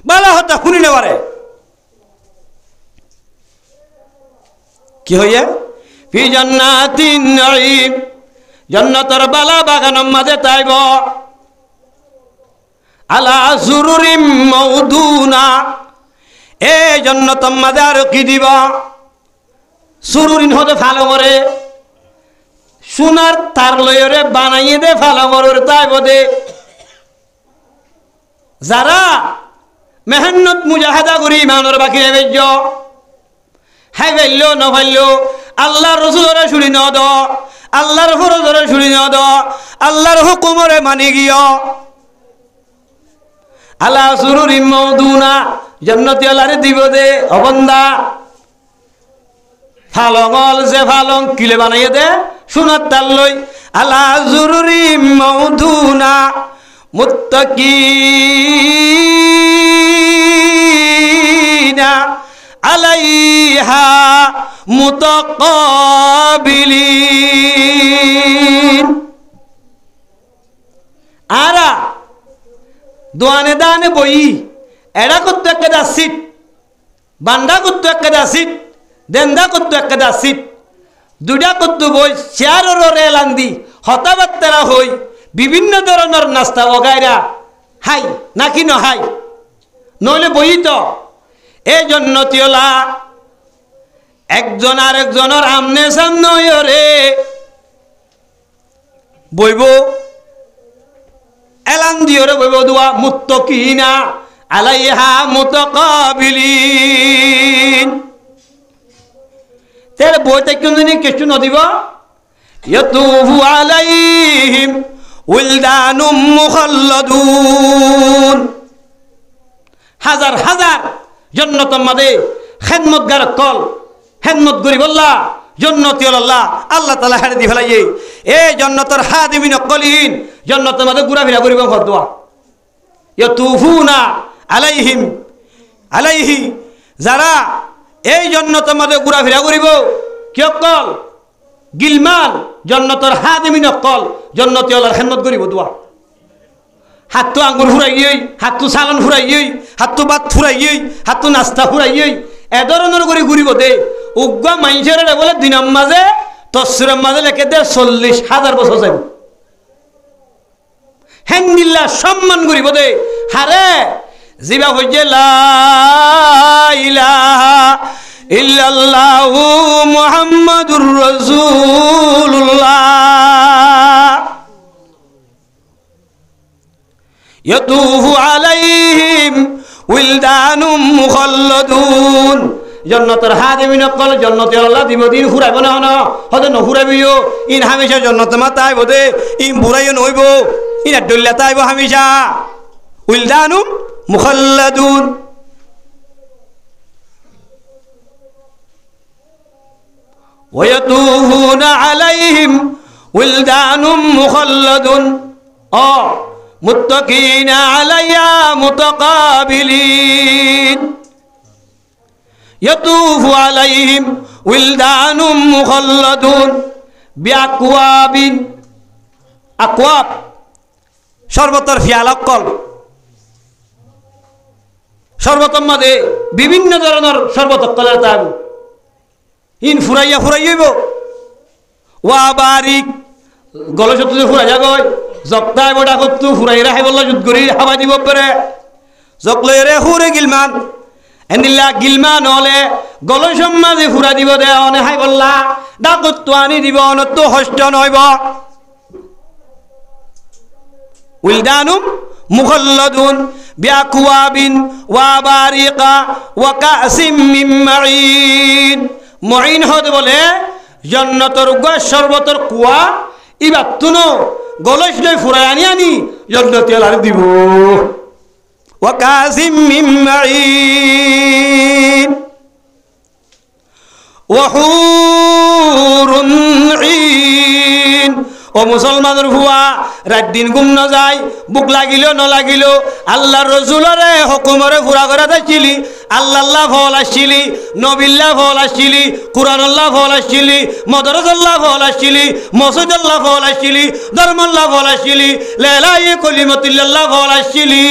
বালা হতা শুনি না ভরে কি হইয়া ফি জান্নাতিন নাঈম জান্নাতের বালা বাগানের মাঝে তাইব আলা সুরুরিম মাউদুনা এই জন্য তোমাদের আর কি দিব সুরুরিন হতে ভালো করে সোনার তার লয়রে বানাইয়ে দে ভালো করে তাই বোধে যারা মেহনত মুজাহাদা করি ইমানের বাকি বেজ হাই ফেলল ন ফেলল আল্লাহর রসুলরে শুনি ন দ আল্লাহর ফরজরে শুনি ন দ আল্লাহর হুকুমরে মানি গিয়ে আলা সুরুরিম মাউদুনা জান্নাতি আল্লাহরে দিব দে অবন্দা ফালঙল যে ফালং কিলে বানাইয়ে দে সোনার তার লই আলা সুরুরিম মাউদুনা মুত্তাকিনা আলাইহা মুতাকাবিলিন আরা দোয়ানে দানে বই এরা করতো একটা সিট বান্ডা করতো একটা সিট দেন্দা করতো একটা সিট দুটা করতো বই চেয়ারের রেলান্দি হতাবাত্তারা হই বিভিন্ন ধরনের নাস্তা বগাইরা হাই নাকি নহাই নইলে বই তো এই জন্য তিওলা একজন আর একজনের আমনে সামনে রে বইব এলান দিওরে বইব দোয়া মুত্তাকিনা আলাইহা মুতাকাবিলিন তের বইতে কোন দিন কিছু নদিব ইয়াতুফু আলাইহিম উলদানুম মুখাল্লাদুন হাজার হাজার জান্নাতের মধ্যে খেদমতগার কল খেদমত করি বললা জান্নাতি আল্লাহ আল্লাহ তাআলা হাড়ি দি ফেলাইয়ে এই জান্নাতের হাদিমিন কলিন জান্নাতের মধ্যে ঘোরাফেরা করিব ফদোয়া ইয়াতুফুনা আলাইহিম আলাইহি যারা এই জান্নাতের মধ্যে ঘোরাফেরা করিব কি কল গিলমান জান্নাতের হাদিমিন কল জন্নতি আল্লাহর খেদমত করিব দোয়া হাতটো আঙ্গুর ফুরাইয়েই হাতটো চালান ফুরাইয়েই হাতটো ভাত ফুরাইয়েই হাতটো নাস্তা ফুরাইয়েই এ ধরনের করে ঘুরিব দে উগ্র মানুষের বলে দিনের মাঝে তসরের মাঝে লেখে দে 40,000 বছর যাইব হেন্দিল্লা সম্মান করিব দে হারে জিবা হইছে লা ইলাহা ইল্লাল্লাহু মুহাম্মাদুর রাসূলুল্লাহ ইয়াতুফু আলাইহিম উইলদানুম মুখাল্লাদুন জন্নতের হাদিমিন কল জন্নতে আল্লাহ দিব দিন ফুরাইব না হন হতে নফুরাইবিও ইন হামেশা জন্নতে মাতা আইব দে ইন বুড়াইও নইব ইন আদুল্লা তাইব হামেশা উইলদানুম মুখাল্লাদুন ويطوفون عليهم ولدان مخلدون متكئين عليها متقابلين يطوف عليهم ولدان مخلدون بأكواب أكواب শরবতের ফিয়ালা কল শরবতের মধ্যে বিভিন্ন ধরনের শরবত কলের তাব ইন ফুরাইয়া ফুরাইব ওয়া বারিক গলসত ফুরাই যাগয় জক্তায় বড়া করতু ফুরাই রাখে বলল যুদ্ধ করি হাওয়া দিব পারে জকলে রে হুরে গিলমান এন্দিল্লা গিলমান হলে গলসম মাঝে ফুরা দিব দে অনে হাই বললা ডাকত আনি দিব অনত হস্ত নইব উলদানুম মুখাল্লাদুন বিআকওয়াবিন ওয়া বারিকা ওয়া কাসিম মিন মাঈন মঈন হতে বলে জান্নাতের গাছ শরবতের কুয়া ইবা তুনো গলস লই ফুরাই আনি আনি জান্নাতে আলার দিব ওয়া কাসিম মিন মাঈন ওয়া হুরুন ঈন ও মুসলমানের ভুয়া রাত দিন ঘুম না যায় বুক লাগিলেও ন লাগিলেও আল্লাহর রসুলরে হুকুমরে পুরা করে দিছিলি আল্লাহ ফল আসছিলি নবিল্লাহ ফল আসছিলি কুরআনুল্লাহ ফল আসছিলি মদরসুল্লাহ ফল আসছিলি মসজিদুল্লাহ ফল আসছিলি ধর্মুল্লাহ ফল আসছিলি লাইলাই কলিমাতুল্লাহ ফল আসছিলি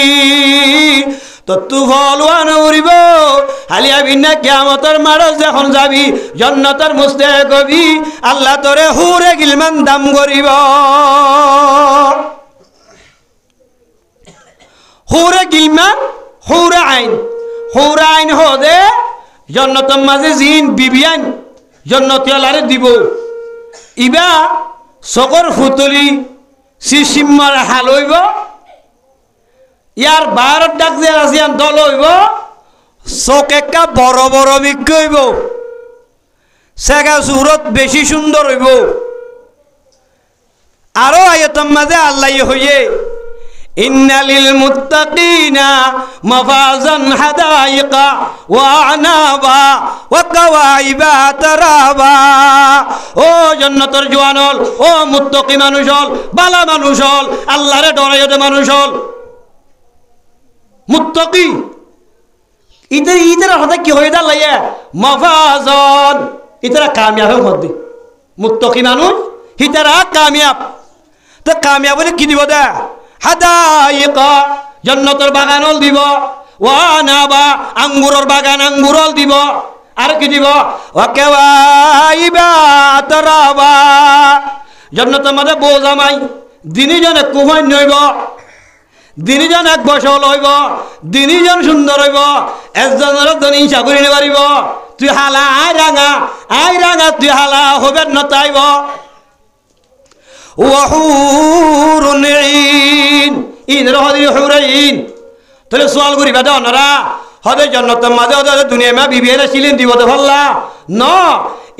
তু ফলওয়ান উড়িব হালিয়া বিনা কিয়ামতের মারজ যখন যাবি জান্নাতের মুস্তাহিক হবি আল্লাহ তোরে হুরে গিলমান দাম করিব হুরে গিলমান হুরে আইন হদে জান্নাতের মাঝে জিন বিবিয়ান জান্নাতি আলারে দিব ইবা সকর ফুতলি সিসিমার হাল হইব ইয়ার বারত ডাক যে আসিয়ান দল হইব চোখ একটা বড় বড় বিজ্ঞ হইব সেগা সুরত বেশি সুন্দর হইব আরো আয়তম মাঝে আল্লাহ হইয়ে ইন্নালিল মুত্তাকিনা মাফাজান হাদাইকা ওয়া আনাবা ওয়া কাওয়াইবা তারাবা ও জান্নাতের জওয়ানল ও মুত্তাকি মানুষ হল বালা মানুষ হল আল্লাহরে ডরাইতে মানুষ হল মুত্তাকি ইদের হতে কি হয়ে দাঁড়াইয়া মাফাজান ইতারা কামিয়াব হতে মুত্তাকি মানুষ হিতারা কামিয়াব তো কামিয়াব বলে কি দিব দা হাদাইকা জান্নাতের বাগানল দিব ওয়া নাবা আঙ্গুরের বাগান আঙ্গুরল দিব আর কি দিব ওয়া কাওয়াইবা তারাবা জান্নাতের মধ্যে বউ জামাই দিনই জনে কুমার নইব দিনজন এক বছর হইব দিনজন সুন্দর হইব একজনের ধনী চাকরি নিয়ে পারিব তুই হালা আই রাঙা তুই হালা হবে নতাইব ওয়াহুরুন ঈন ইন রহদি হুরাইন তাহলে সোয়াল করিবা দাও নারা হদে জান্নাতের মাঝে হদে দুনিয়া মা বিবিয়েরা ছিলেন দিব তো ভাল্লা ন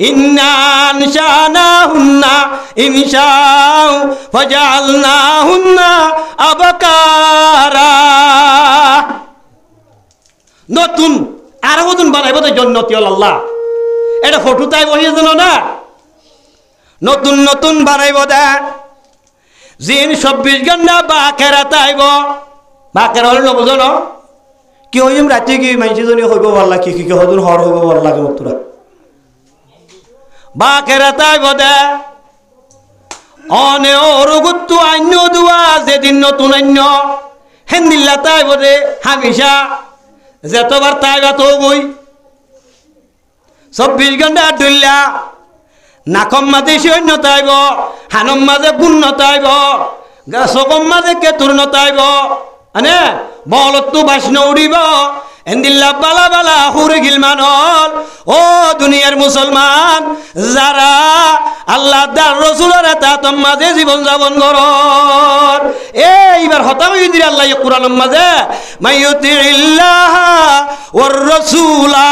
ইন্না আনশানাহুন্না ইনশাউ ফাজআলনাহুন্না আবকারা নতুন আর নতুন বানাইব তো জান্নাতি আল্লাহ এটা ফটো তাই বহিয়ে জানো না নতুন নতুন বানাইব দা জিন 24 ঘন্টা বাকেরা তাইব বাকেরা হলে নবুঝো ন কি হইম রাতে কি মাইসিজনী হইব ভাল লাগে কি হদুন হর হইব ভাল লাগে মতুরা বাকেরা তাইব দা অনে অরগুত্তু আন্য দুয়া যেদিন নতুন আন্য হেন্দিল্লা তাই বোধে হামিশা যেতবার তাই বা তো বই 24 ঘন্টা ডুল্লা নাকম মাঝে সৈন্য তাইব হানম মাঝে গুণ তাইব চকম মাঝে কেতুর নতাইব আনে বলতো বাসন উড়িব এন্দিল্লা বালা বালা হুরে গিলমানল ও দুনিয়ার মুসলমান যারা আল্লাহ দার রসুলের তাতম মাঝে জীবন যাপন করর এইবার হতা হয়ে দিলে আল্লাহ কোরআনের মাঝে মাইয়ুতিল্লাহ ওয়ার রাসূলা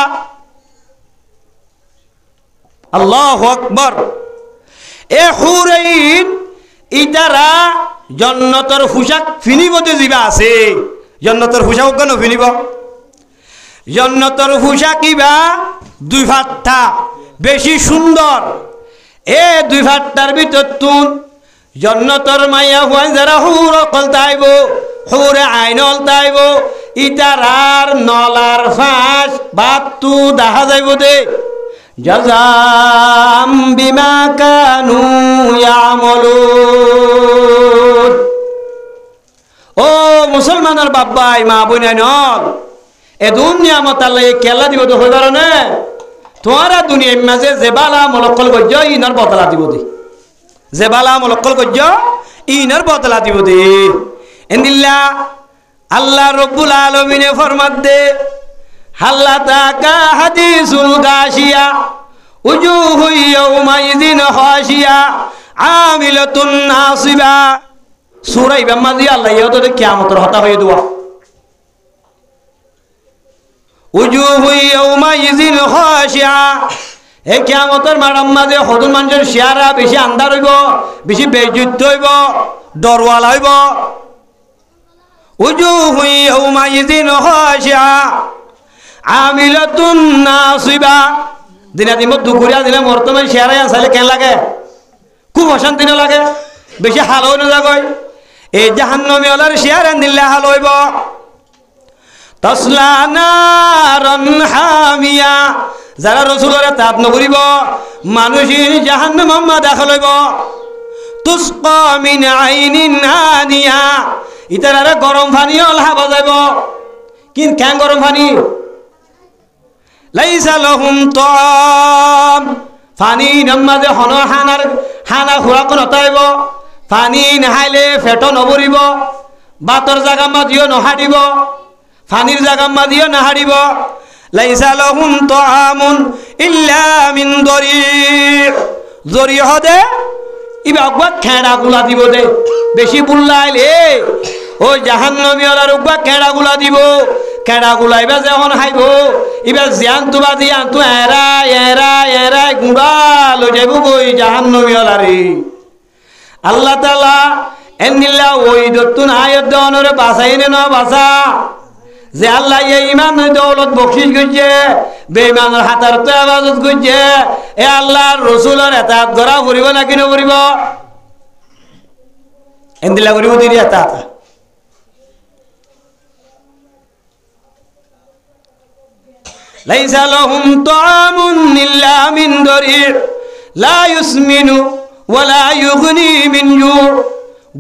আল্লাহু আকবার এ হুরাইন ইতারা জন্নতর পোশাক ফিনিবতে দিবা আছে জন্নতর পোশাক কেন ফিনিব জন্নতর পোশাক ইবা দুই ফাট্টা বেশি সুন্দর এ দুই ফাট্টার ভিতর তুন জন্নতর মাইয়া হুয়াই যারা হুর অকল তাইব হুরে আইনল তাইব ইতারার নলার ফাঁস বাতু দেখা যাইব দে জাযাম বিমা কানু ইয়ামালুন ও মুসলমানের বাবাই মা বোনাইনল এ দুনিয়া মতাল্লাই কেলা দিব তো হই কারণে তোরা দুনিয়ার মাঝে জেবালা মলকল গজ্জ ইনার বদলা দিব দে জেবালা মলকল গজ্জ ইনার বদলা দিব দে এন্দিল্লা আল্লাহ রব্বুল আলামিনে ফরমাত দে হাল্লাতাকা হাদিসুল গাশিয়া উজুহু ইয়াউমাইযিন খাশিয়া আমিলাতুন নাসিবা সূরা ইবামাজি আল্লাহ ইয়াদে কিয়ামতের হতা হয়ে দুয়া উজুহু ইয়াউমাইযিন খাশিয়া এই কিয়ামতের মারাম মাঝে হদুন মানুষের চেহারা বেশি আন্ধার হইব বেশি বেইজ্জত হইব ডরওয়ালা হইব উজুহু ইয়াউমাইযিন খাশিয়া আমিলাতুন নাসিবা দিনা দিন দুপুরিয়া দিলে বর্তমান শেয়ারাই আনসালে কেন লাগে খুব অশান্তি না লাগে বেশি হালো না যাগয় এই জাহান্নামী ওলার শেয়ার আনদিলে হালো হইব তসলা নারান হামিয়া যারা রাসূলের তাত নকরিব মানুষের জাহান্নাম মা দাখল হইব তুসকা মিন আইনিন আনিয়া ইতারা গরম পানি অলহা বাজাইব কিন কেন গরম পানি লাইসা লাহুম তাম পানি নামাজে হন হানা খুরাক নতাইব পানি নাহাইলে পেট নভরিব বাতর জাগা মাদিও নহাডিব পানির জাগা মাদিও নাহাডিব লাইসা লাহুম তামুন ইল্লা মিন দরি হদে ইবা অগবা খেড়া গুলা দিব দে বেশি বুল্লাইলে ও জাহান্নামী ওলার অগবা খেড়া গুলা দিব কেডা গুলাইবা যখন হাইব এবার জিয়ান তুবা দিয়ে আনতু এরা গুড়া লই যাইব গই জাহান্নামী ওলারে আল্লাহ তাআলা এন্দিল্লা ওই দতুন আয়াত দনরে বাঁচাইনে না বাঁচা যে আল্লাহ এই ইমান দৌলত বকশিশ গইছে বেঈমানের হাতার তো ইবাদত গইছে এ আল্লাহর রাসূলের ইতাআত করা করিব নাকি না করিব এন্দিল্লা করিব দিরি ইতাআত লাইসা লাহুম তাআমুন ইল্লা মিন দরি' লা ইউসমিনু ওয়া লা ইউগনি মিন জু'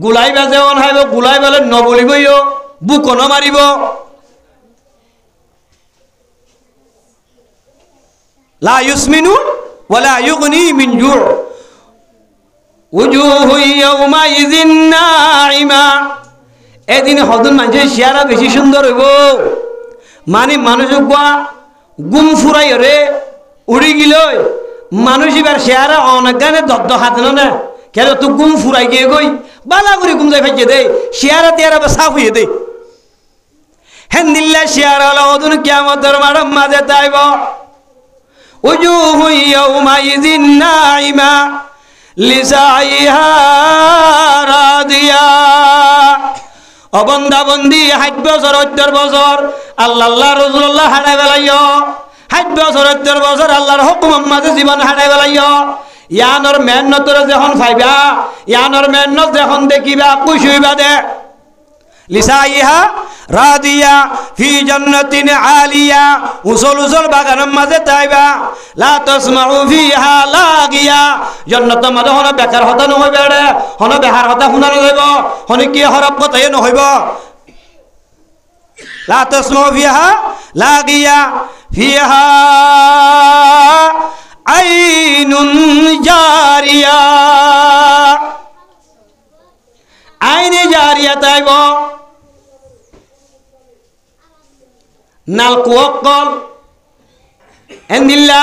গুলাইবা যেমন হাইব গুলাইবালে নবলিবইও বুক ন মারিব লা ইউসমিনু ওয়া লা ইউগনি মিন জু' উজুহু ইয়াউমাইযিন নাঈমা এদিন হদুন মানুষের চেহারা বেশি সুন্দর হইব মানে মানুষ গুম ফুরাই রে উড়ি গিল মানুষ এবার চেহারা অনেকগানে দদ্দ হাত না কেন তো গুম ফুরাই গিয়ে গই বালা করে গুম যাই ফাইছে দে চেহারা তেয়ারা বা সাফ হইয়ে দে হেন্দিল্লা চেহারা হলো অদুন কিয়ামতের মারাম মাঝে তাইব উজুহু ইয়াউমাইযিন নাঈমা লিসাইহা রাদিয়া অবন্দা বন্দি 60 বছর 70 বছর আল্লাহ রাসূলুল্লাহ হারাই বেলাইও 60 বছর 70 বছর আল্লাহর হুকুম মাঝে জীবন হারাই বেলাইও ইয়ানোর মেহনতরে যখন পাইবা ইয়ানোর মেহনত যখন দেখিবা খুশি হইবা দে লিসাইহা রাদিয়া ফি জান্নাতিন আলিয়া উসল উসল বাগানের মাঝে তাইবা লা তাসমাউ ফিহা লাগিয়া জান্নাতের মাঝে হন বেকার হতা নহইবে রে হন বেহার হতা শুনা নহইব হন কি হরব কথাই নহইব লা তাসমাউ ফিহা লাগিয়া ফিহা আইনুন জারিয়া আইনে জারিয়া তাইব নাল কুয়কল এন্দিল্লা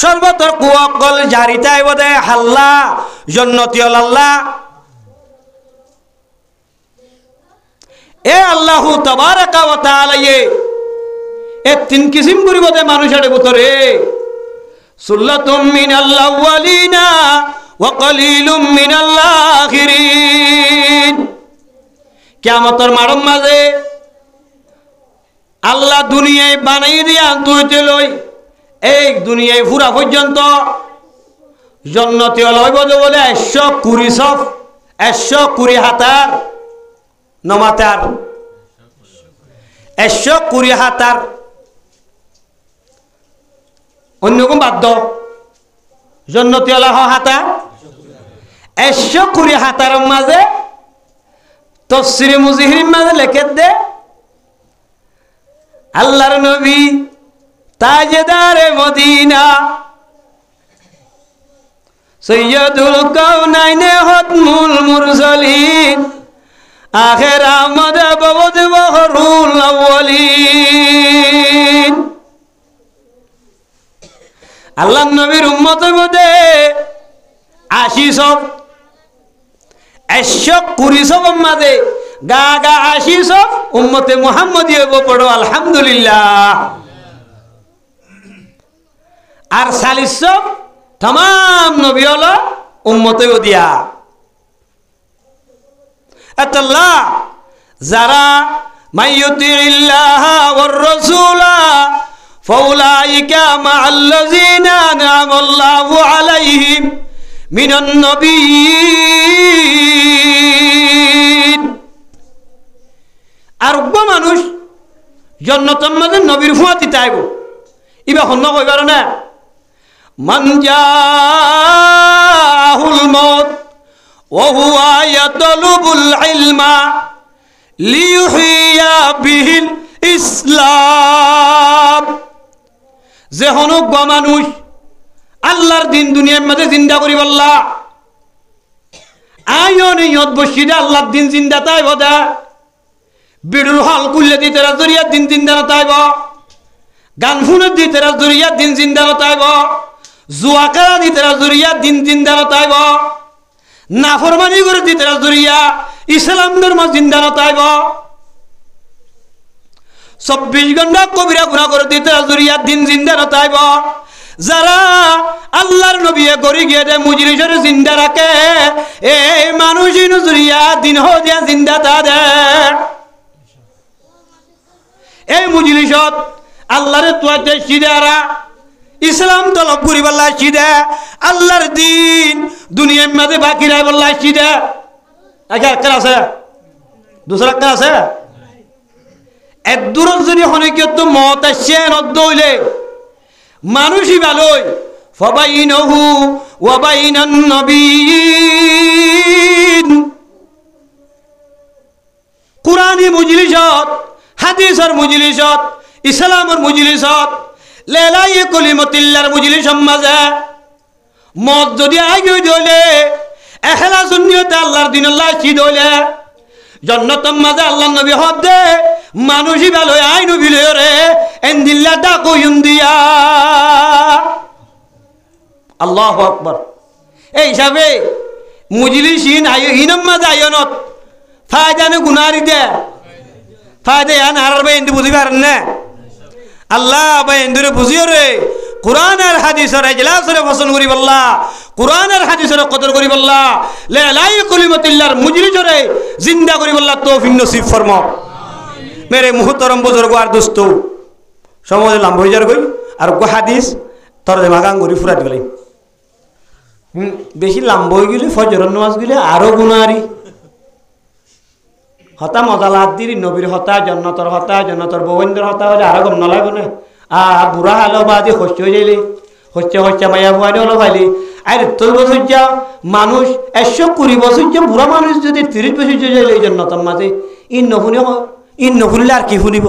সর্বতর কুয়কল জারি তাইব দে হাল্লা জন্নতি আল্লাহ এ আল্লাহু তাবারাকা ওয়া তাআলা এ তিন কিসিম করিব দে মানুষের ভিতরে সুল্লাতুম মিনাল আউয়ালিনা ওয়া কালিলুম মিনাল আখিরিন কিয়ামতের মাঠের মাঝে আল্লাহ দুনিয়ায় বানাই দিয়া তুইতে লই এই দুনিয়ায় পুরা পর্যন্ত জন্নতি লইব বলে 120 সফ 120 হাতার নমাতার 120 হাতার অন্যরকম বাদ্য জন্নতি হাতা 120 হাতার মাঝে তফসিরে মুজিহির মাঝে লেখে দে আল্লাহর নবী তাজদারে মদিনা সৈয়দুল কাউনাইনে হতমুল মুরসালিন আখির আহমদ বাবদ বহরুল আউয়ালিন আল্লাহর নবীর উম্মতের মধ্যে 80 সব 120 সব মাঝে গা গা 80 সব উম্মতে মুহাম্মদী হইব পড়ো আলহামদুলিল্লাহ আর 40 সব तमाम নবী হলো উম্মতে দিয়া আল্লাহ যারা মাইয়ুতিল্লাহ ওয়ার রাসূলা ফাউলাইকা মাআল্লাযিনা আনআমাল্লাহু আলাইহিম মিনান নবিয়্যিন আর গো মানুষ জান্নাতের মধ্যে নবীর ফুয়াতি তাইব ইবা হন্ন কইবার না মান জাহুল মউত ওয়া হুয়া ইয়াতলুবুল ইলমা লিইউহিয়া বিহিল ইসলাম যে হনুক গো মানুষ আল্লাহর দিন দুনিয়ার মধ্যে জিন্দা করিব আল্লাহ আয়নিয়ত বসিদা আল্লাহর দিন জিন্দা তাইব দা বিড়ুল হল কুল্লে দি তেরা জরিয়া দিন জিন্দা তাইব গান ফুনে দি তেরা জরিয়া দিন জিন্দা তাইব জুয়াকারা দি তেরা জরিয়া দিন জিন্দা তাইব নাফরমানি করে দি তেরা জরিয়া ইসলাম ধর্ম জিন্দা তাইব 24 ঘন্টা কবিরা গুনাহ করে দি তেরা জরিয়া দিন জিন্দা তাইব যারা আল্লাহর নবী গরি গিয়ে দে মুজরিসের জিন্দা রাখে এই মানুষই নজরিয়া দিন হো দিয়া জিন্দা তা দে এই মুজলিসত আল্লাহর তুয়াতে সিদারা ইসলাম তলব করি বল্লা সিদা আল্লাহর দিন দুনিয়ার মধ্যে বাকি রায় বল্লা সিদা একটা আছে দুসরা একটা আছে এত দূর যদি হনিকত মত আসছে নদ্দ হইলে মানুষই ভালোই ফাবাইনাহু ওয়া বাইনান নবিয়্যিন কুরআনি মুজলিসত হাদিসের মুজলিসত ইসলামের মুজলিসত লেলাই কলিমতিল্লাহর মুজলিসম মাঝে মত যদি আগে দইলে ইখলাস নিয়তে আল্লাহর দিন আল্লাহ কি দইলে জান্নাতের মাঝে আল্লাহর নবী হদে মানুষই ভালো আই নবী রে এন্দিল্লা ডাকো ইন্দিয়া আল্লাহু আকবার এই হিসাবে মুজলিসিন আইও হিনম মাঝে আইনত ফায়দানে গুনারি দে ফায়দা আন আরবে ইন্দি বুঝি পারেন না আল্লাহ ভাই ইন্দুরে বুঝিও রে কুরআন আর হাদিসের ইজলাসের ফসল করি বল্লা কুরআন আর হাদিসের কদর করি বল্লা লা ইলাহা কলিমাতিল্লাহর মুজলিসরে জিন্দা করি বল্লা তৌফিক নসিব ফরমা মেরে মুহতরম বুজুর্গ আর দোস্ত সময় লাম্ব হয়ে যার কই আর গো হাদিস তরজে মাগাং করি ফুরাত গলি বেশি লাম্ব হয়ে গেলে ফজর নামাজ গেলে আরো গুনারি হতা মজা লাগ দিলি নবীর হতা জন্নতর বৌবন্ধর হতা হলে আরো গম নলাগো না বুড়া হালো বাদি শস্য হয়ে যাইলি শস্য মাইয়া বুয়ানি হলো ভাইলি আর তোর বছর যা মানুষ 120 বছর যে বুড়া মানুষ যদি 30 বছর যাইলে এই জন্নতর মাঝে ইন নফুনিলে আর কি শুনিব